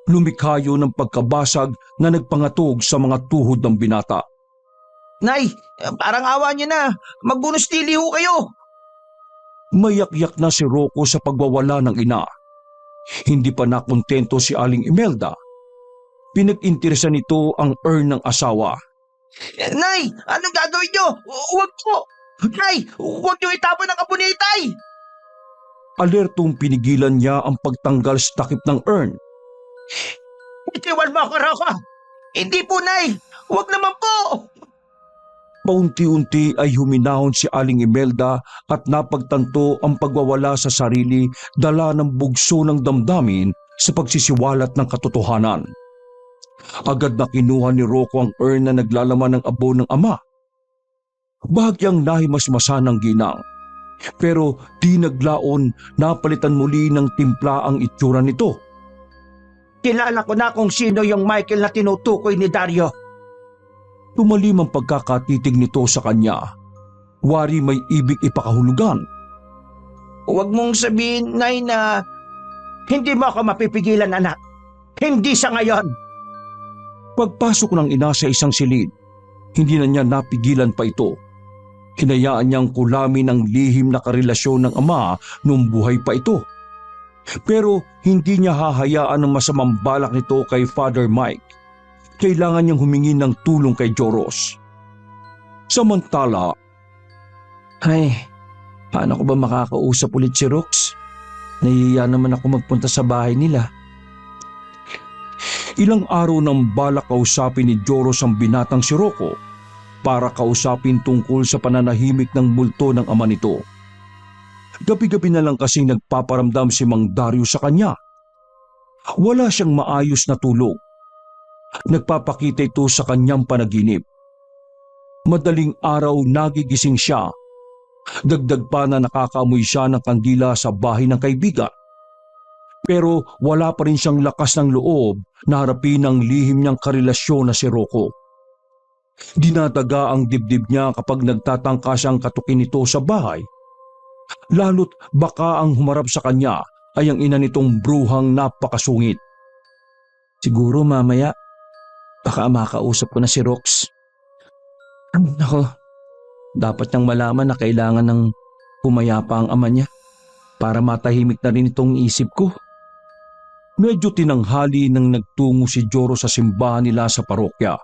Lumikha yun ng pagkabasag na nagpangatog sa mga tuhod ng binata. Nay, parang awa niyo na. Magbunustili ho kayo. Mayak-yak na si Rocco sa pagwawala ng ina. Hindi pa nakontento si Aling Imelda. Pinag-interesan nito ang urn ng asawa. Nay, anong gagawin niyo? Huwag po! Nay, huwag niyo itapon ang abunitay! Alertong pinigilan niya ang pagtanggal sa takip ng urn. Itiwan mo ako, Rocco! Hindi po, Nay! Huwag naman po! Paunti-unti ay huminahon si Aling Imelda at napagtanto ang pagwawala sa sarili dala ng bugso ng damdamin sa pagsisiwalat ng katotohanan. Agad na kinuha ni Rocco ang urn na naglalaman ng abo ng ama. Bahagyang nahimasmasa ng ginang. Pero di naglaon, napalitan muli ng timpla ang itsura nito. kilala ko na kung sino yung Michael na tinutukoy ni Dario. Tumalim ang pagkakatitig nito sa kanya. Wari may ibig ipakahulugan. Huwag mong sabihin, Nay, na hindi mo ako mapipigilan, anak. Hindi sa ngayon. Pagpasok ng ina sa isang silid, hindi na niya napigilan pa ito. Hinayaan niyang kulamin ang lihim na karelasyon ng ama nung buhay pa ito. Pero hindi niya hahayaan ang masamang balak nito kay Father Mike. Kailangan niyang humingi ng tulong kay Joros. Samantala, Ay, paano ko ba makakausap ulit si Rox? Nahihiya naman ako magpunta sa bahay nila. ilang araw nang balak kausapin ni Joros ang binatang si Rocco para kausapin tungkol sa pananahimik ng multo ng ama nito. Gabi-gabi na lang kasing nagpaparamdam si Mang Dario sa kanya. Wala siyang maayos na tulog. Nagpapakita ito sa kanyang panaginip. Madaling araw nagigising siya. Dagdag pa na nakakaamoy siya ng kandila sa bahay ng kaibigan. Pero wala pa rin siyang lakas ng loob na harapin ang lihim niyang karelasyon na si Rocco. Dinadaga ang dibdib niya kapag nagtatangka siyang katukin ito sa bahay. Lalo't baka ang humarap sa kanya ay ang ina nitong bruhang napakasungit. Siguro mamaya, baka makausap ko na si Rox. Nako, dapat niyang malaman na kailangan ng pumayapa ang ama niya para matahimik na rin itong isip ko. Medyo tinanghali nang nagtungo si Joro sa simbahan nila sa parokya.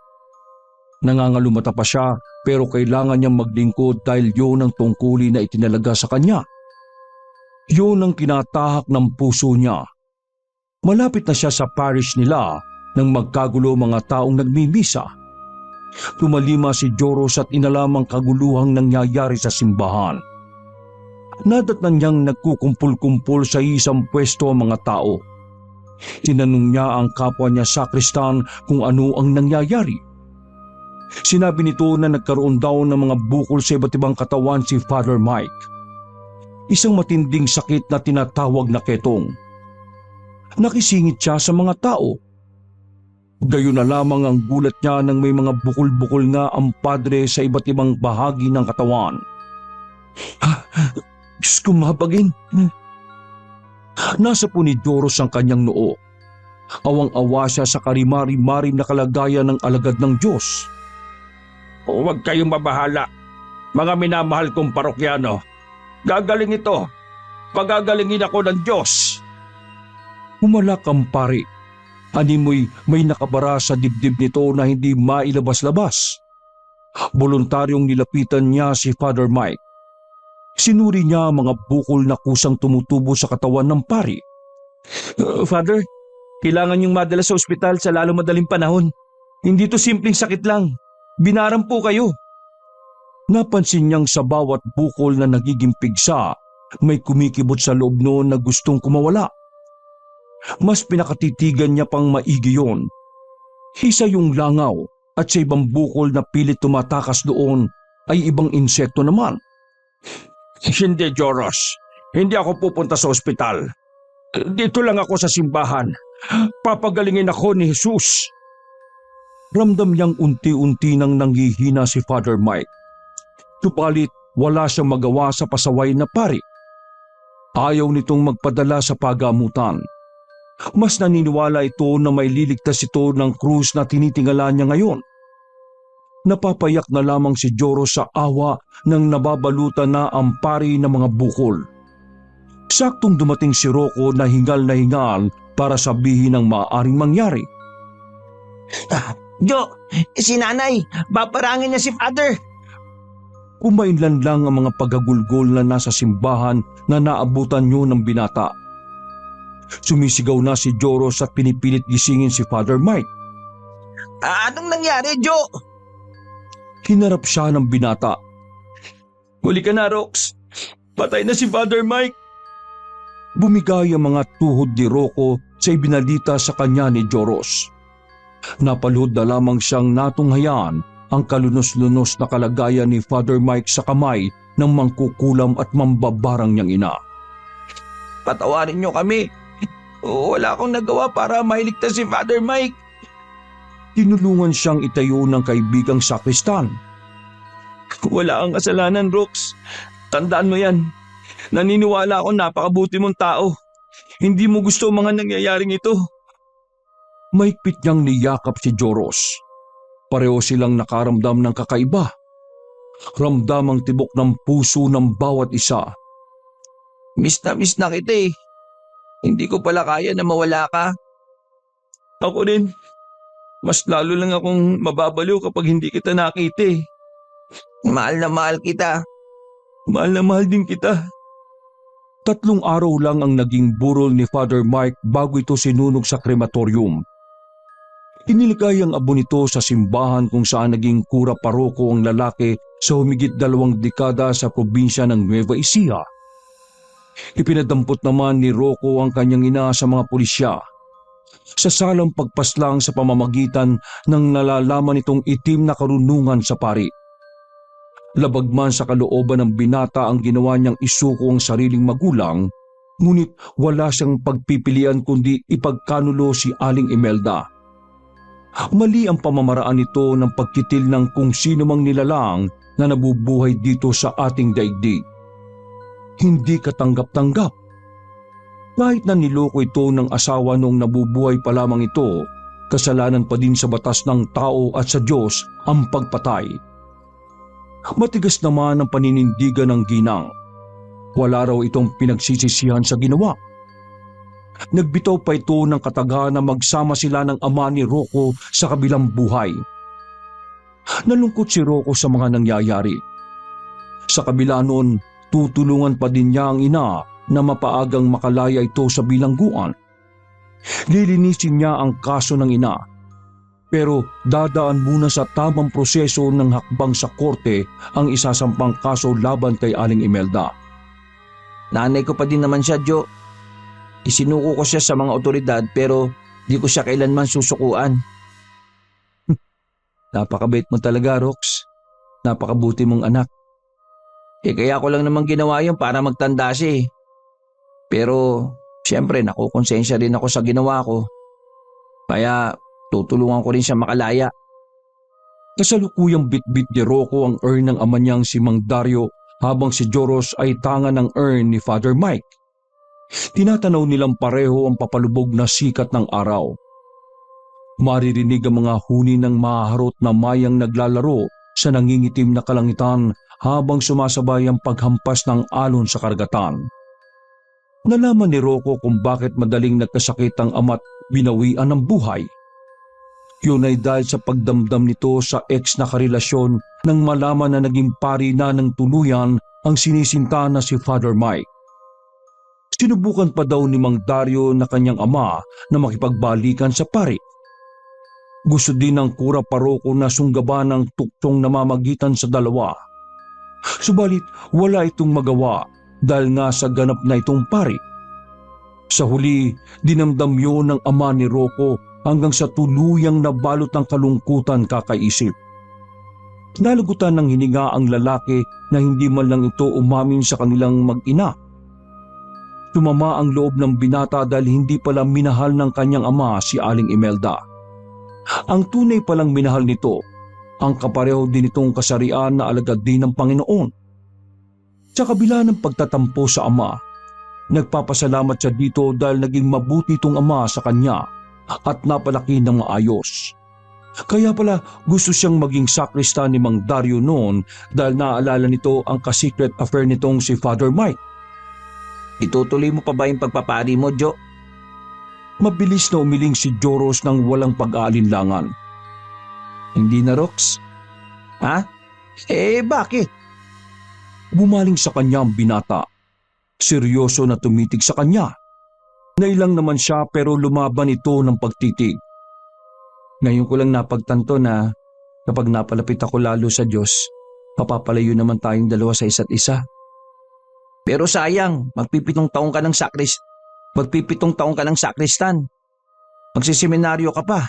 Nangangalumata pa siya pero kailangan niyang maglingkod dahil yun ang tungkulin na itinalaga sa kanya. Yun ang kinatahak ng puso niya. Malapit na siya sa parish nila nang magkagulo mga taong nagmimisa. Tumalima si Joros at inalam ang kaguluhang nangyayari sa simbahan. Nadatnan niyang nagkukumpul-kumpul sa isang pwesto ang mga tao. Tinanong niya ang kapwa niya sakristan kung ano ang nangyayari. Sinabi nito na nagkaroon daw ng mga bukol sa iba't ibang katawan si Father Mike. Isang matinding sakit na tinatawag na ketong. Nakisingit siya sa mga tao. Gayon na lamang ang gulat niya nang may mga bukol-bukol nga ang padre sa iba't ibang bahagi ng katawan. Diyos ko, mabagin. Nasa po ni Joros ang kanyang noo. Awang-awa siya sa karimari-marim na kalagayan ng alagad ng Diyos. Huwag kayong mabahala, mga minamahal kong parokyano. Gagaling ito. Pagagalingin ako ng Diyos. Humalak ang pari. Animoy may nakabara sa dibdib nito na hindi mailabas-labas. Voluntaryong nilapitan niya si Father Mike. Sinuri niya ang mga bukol na kusang tumutubo sa katawan ng pari. Father, kailangan niyong madala sa ospital sa lalo madaling panahon. Hindi to simpleng sakit lang. Binaram po kayo. Napansin niyang sa bawat bukol na nagiging pigsa, may kumikibot sa loob noon na gustong kumawala. Mas pinakatitigan niya pang maigi yun. Isa yung langaw at sa ibang bukol na pilit tumatakas doon ay ibang insekto naman. Hindi, Joros. Hindi ako pupunta sa ospital. Dito lang ako sa simbahan. Papagalingin ako ni Jesus. Ramdam niyang unti-unti nang nanghihina si Father Mike. Subalit wala siyang magawa sa pasaway na pari. Ayaw nitong magpadala sa pagamutan. Mas naniniwala ito na may liligtas ito ng krus na tinitingala niya ngayon. Napapayak na lamang si Joro sa awa nang nababalutan na ang pari ng mga bukol. Saktong dumating si Rocco na hingal para sabihin ang maaaring mangyari. Si nanay, baparangin niya si Father. Kumainlan lang ang mga pagagulgol na nasa simbahan na naabutan niyo ng binata. Sumisigaw na si Joros at pinipilit gisingin si Father Mike. Anong nangyari, Jo? Hinarap siya ng binata. Huli ka na, Rox. Patay na si Father Mike. Bumigay ang mga tuhod ni Rocco sa ibinalita sa kanya ni Joros. Napaluhod na lamang siyang natunghayan ang kalunos-lunos na kalagayan ni Father Mike sa kamay ng mangkukulam at mambabarang niyang ina. Patawarin niyo kami. wala akong nagawa para mailigtas si Father Mike. Tinulungan siyang itayo ng kaibigang sakristan. Wala kang kasalanan, Rox. Tandaan mo yan. Naniniwala ako napakabuti mong tao. Hindi mo gusto ang mga nangyayaring ito. Mahigpit niyang niyakap si Joros. Pareho silang nakaramdam ng kakaiba. Ramdam ang tibok ng puso ng bawat isa. Miss na kita eh. Hindi ko pala kaya na mawala ka. Ako rin. Mas lalo lang akong mababaliw kapag hindi kita nakita eh. Mahal na mahal kita. Mahal na mahal din kita. 3 araw lang ang naging burol ni Father Mike bago ito sinunog sa krematorium. Iniligay ang abo nito sa simbahan kung saan naging kura paroko ang lalaki sa humigit 2 dekada sa probinsya ng Nueva Ecija. Ipinadampot naman ni Rocco ang kanyang ina sa mga pulisya. Sa salang pagpaslang sa pamamagitan ng nalalaman itong itim na karunungan sa pari. Labag man sa kalooban ng binata ang ginawa niyang isuko ang sariling magulang, ngunit wala siyang pagpipilian kundi ipagkanulo si Aling Imelda. Mali ang pamamaraan nito ng pagkitil ng kung sino mang nilalang na nabubuhay dito sa ating daigdig. Hindi katanggap-tanggap. Kahit na niloko ito ng asawa noong nabubuhay pa lamang ito, kasalanan pa din sa batas ng tao at sa Diyos ang pagpatay. Matigas naman ang paninindigan ng ginang. Wala raw itong pinagsisisihan sa ginawa. Nagbitaw pa ito ng kataga na magsama sila ng ama ni Rocco sa kabilang buhay. Nalungkot si Rocco sa mga nangyayari. Sa kabila noon, tutulungan pa din niya ang ina na mapaagang makalaya ito sa bilangguan. Lilinisin niya ang kaso ng ina. Pero dadaan muna sa tamang proseso ng hakbang sa korte ang isasampang kaso laban kay Aling Imelda. Nanay ko pa din naman siya, Jo. Isinuko ko siya sa mga otoridad pero di ko siya kailanman susukuan. Napakabait mo talaga, Rox. Napakabuti mong anak. Kaya ko lang naman ginawa yun para magtanda siya eh. Pero siyempre nakukonsensya rin ako sa ginawa ko. Kaya tutulungan ko rin siya makalaya. Kasalukuyang bitbit ni Rocco ang urn ng ama niyang si Mang Dario habang si Joros ay tanga ng urn ni Father Mike. Tinatanaw nilang pareho ang papalubog na sikat ng araw. Maririnig ang mga huni ng maharot na mayang naglalaro sa nangingitim na kalangitan habang sumasabay ang paghampas ng alon sa karagatan. Nalaman ni Rocco kung bakit madaling nagkasakit ang ama't binawian ng buhay. Yun ay dahil sa pagdamdam nito sa ex na karelasyon nang malaman na naging pari na ng tuluyan ang sinisinta na si Father Mike. Sinubukan pa daw ni Mang Dario na kanyang ama na makipagbalikan sa pari. Gusto din ng kura paroko na sunggaban ng tuktong namamagitan sa dalawa. Subalit wala itong magawa dahil nga sa ganap na itong pari. Sa huli, dinamdam yun ng ama ni Rocco hanggang sa tuluyang nabalot ng kalungkutan kakaisip. Nalugutan ng hininga ang lalaki na hindi man lang ito umamin sa kanilang mag-ina. Tumama ang loob ng binata dahil hindi pala minahal ng kanyang ama si Aling Imelda. Ang tunay palang minahal nito, ang kapareho din itong kasarian na alagad din ng Panginoon. Sa kabila ng pagtatampo sa ama, nagpapasalamat siya dito dahil naging mabuti itong ama sa kanya at napalaki ng maayos. Kaya pala gusto siyang maging sakristan ni Mang Dario noon dahil naaalala nito ang ka-secret affair nitong si Father Mike. Itutuloy mo pa ba yung pagpapari mo, Jo? Mabilis na umiling si Joros ng walang pag-aalinlangan. Hindi na, Rox. Ha? Bakit? Bumaling sa kanya ang binata. Seryoso na tumitig sa kanya. Nailang naman siya pero lumaban ito ng pagtitig. Ngayon ko lang napagtanto na kapag napalapit ako lalo sa Diyos, mapapalayo naman tayong dalawa sa isa't isa. Pero sayang, magpipitong taong ka ng sakristan. Magsiseminaryo ka pa.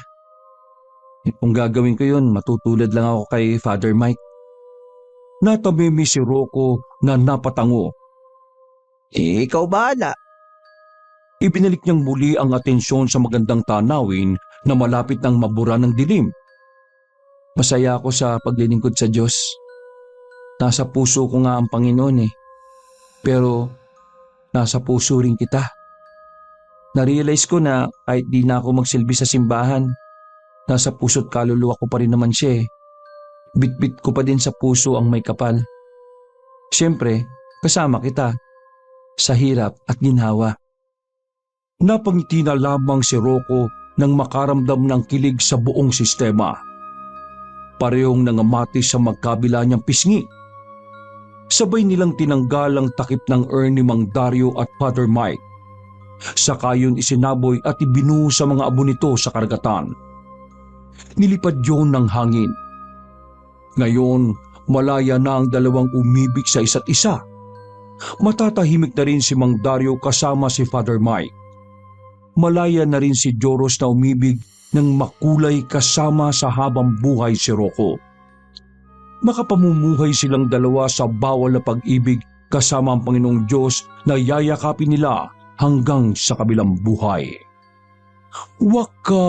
Kung gagawin ko yun, matutulad lang ako kay Father Mike. Natamimi si Rocco na napatango. Ikaw bahala. Ibinalik niyang muli ang atensyon sa magandang tanawin na malapit ng mabura ng dilim. Masaya ako sa paglilingkod sa Diyos. Nasa puso ko nga ang Panginoon Pero nasa puso rin kita. Narealize ko na kahit di na ako magsilbi sa simbahan, nasa puso't kaluluwa ko pa rin naman siya Bitbit ko pa din sa puso ang may kapal. Siyempre, kasama kita sa hirap at ginhawa. Napangiti na lamang si Rocco nang makaramdam ng kilig sa buong sistema. Parehong nangamati sa magkabila niyang pisngi. Sabay nilang tinanggal ang takip ng urn ni Mang Dario at Father Mike. Saka yun isinaboy at ibinuho sa mga abo nito sa karagatan. Nilipad yun ng hangin. Ngayon, malaya na ang dalawang umibig sa isa't isa. Matatahimik na rin si Mang Dario kasama si Father Mike. Malaya na rin si Joros na umibig ng makulay kasama sa habang buhay si Rocco. Makapamumuhay silang dalawa sa bawal na pag-ibig kasama ang Panginoong Diyos na yayakapin nila hanggang sa kabilang buhay. Wakas!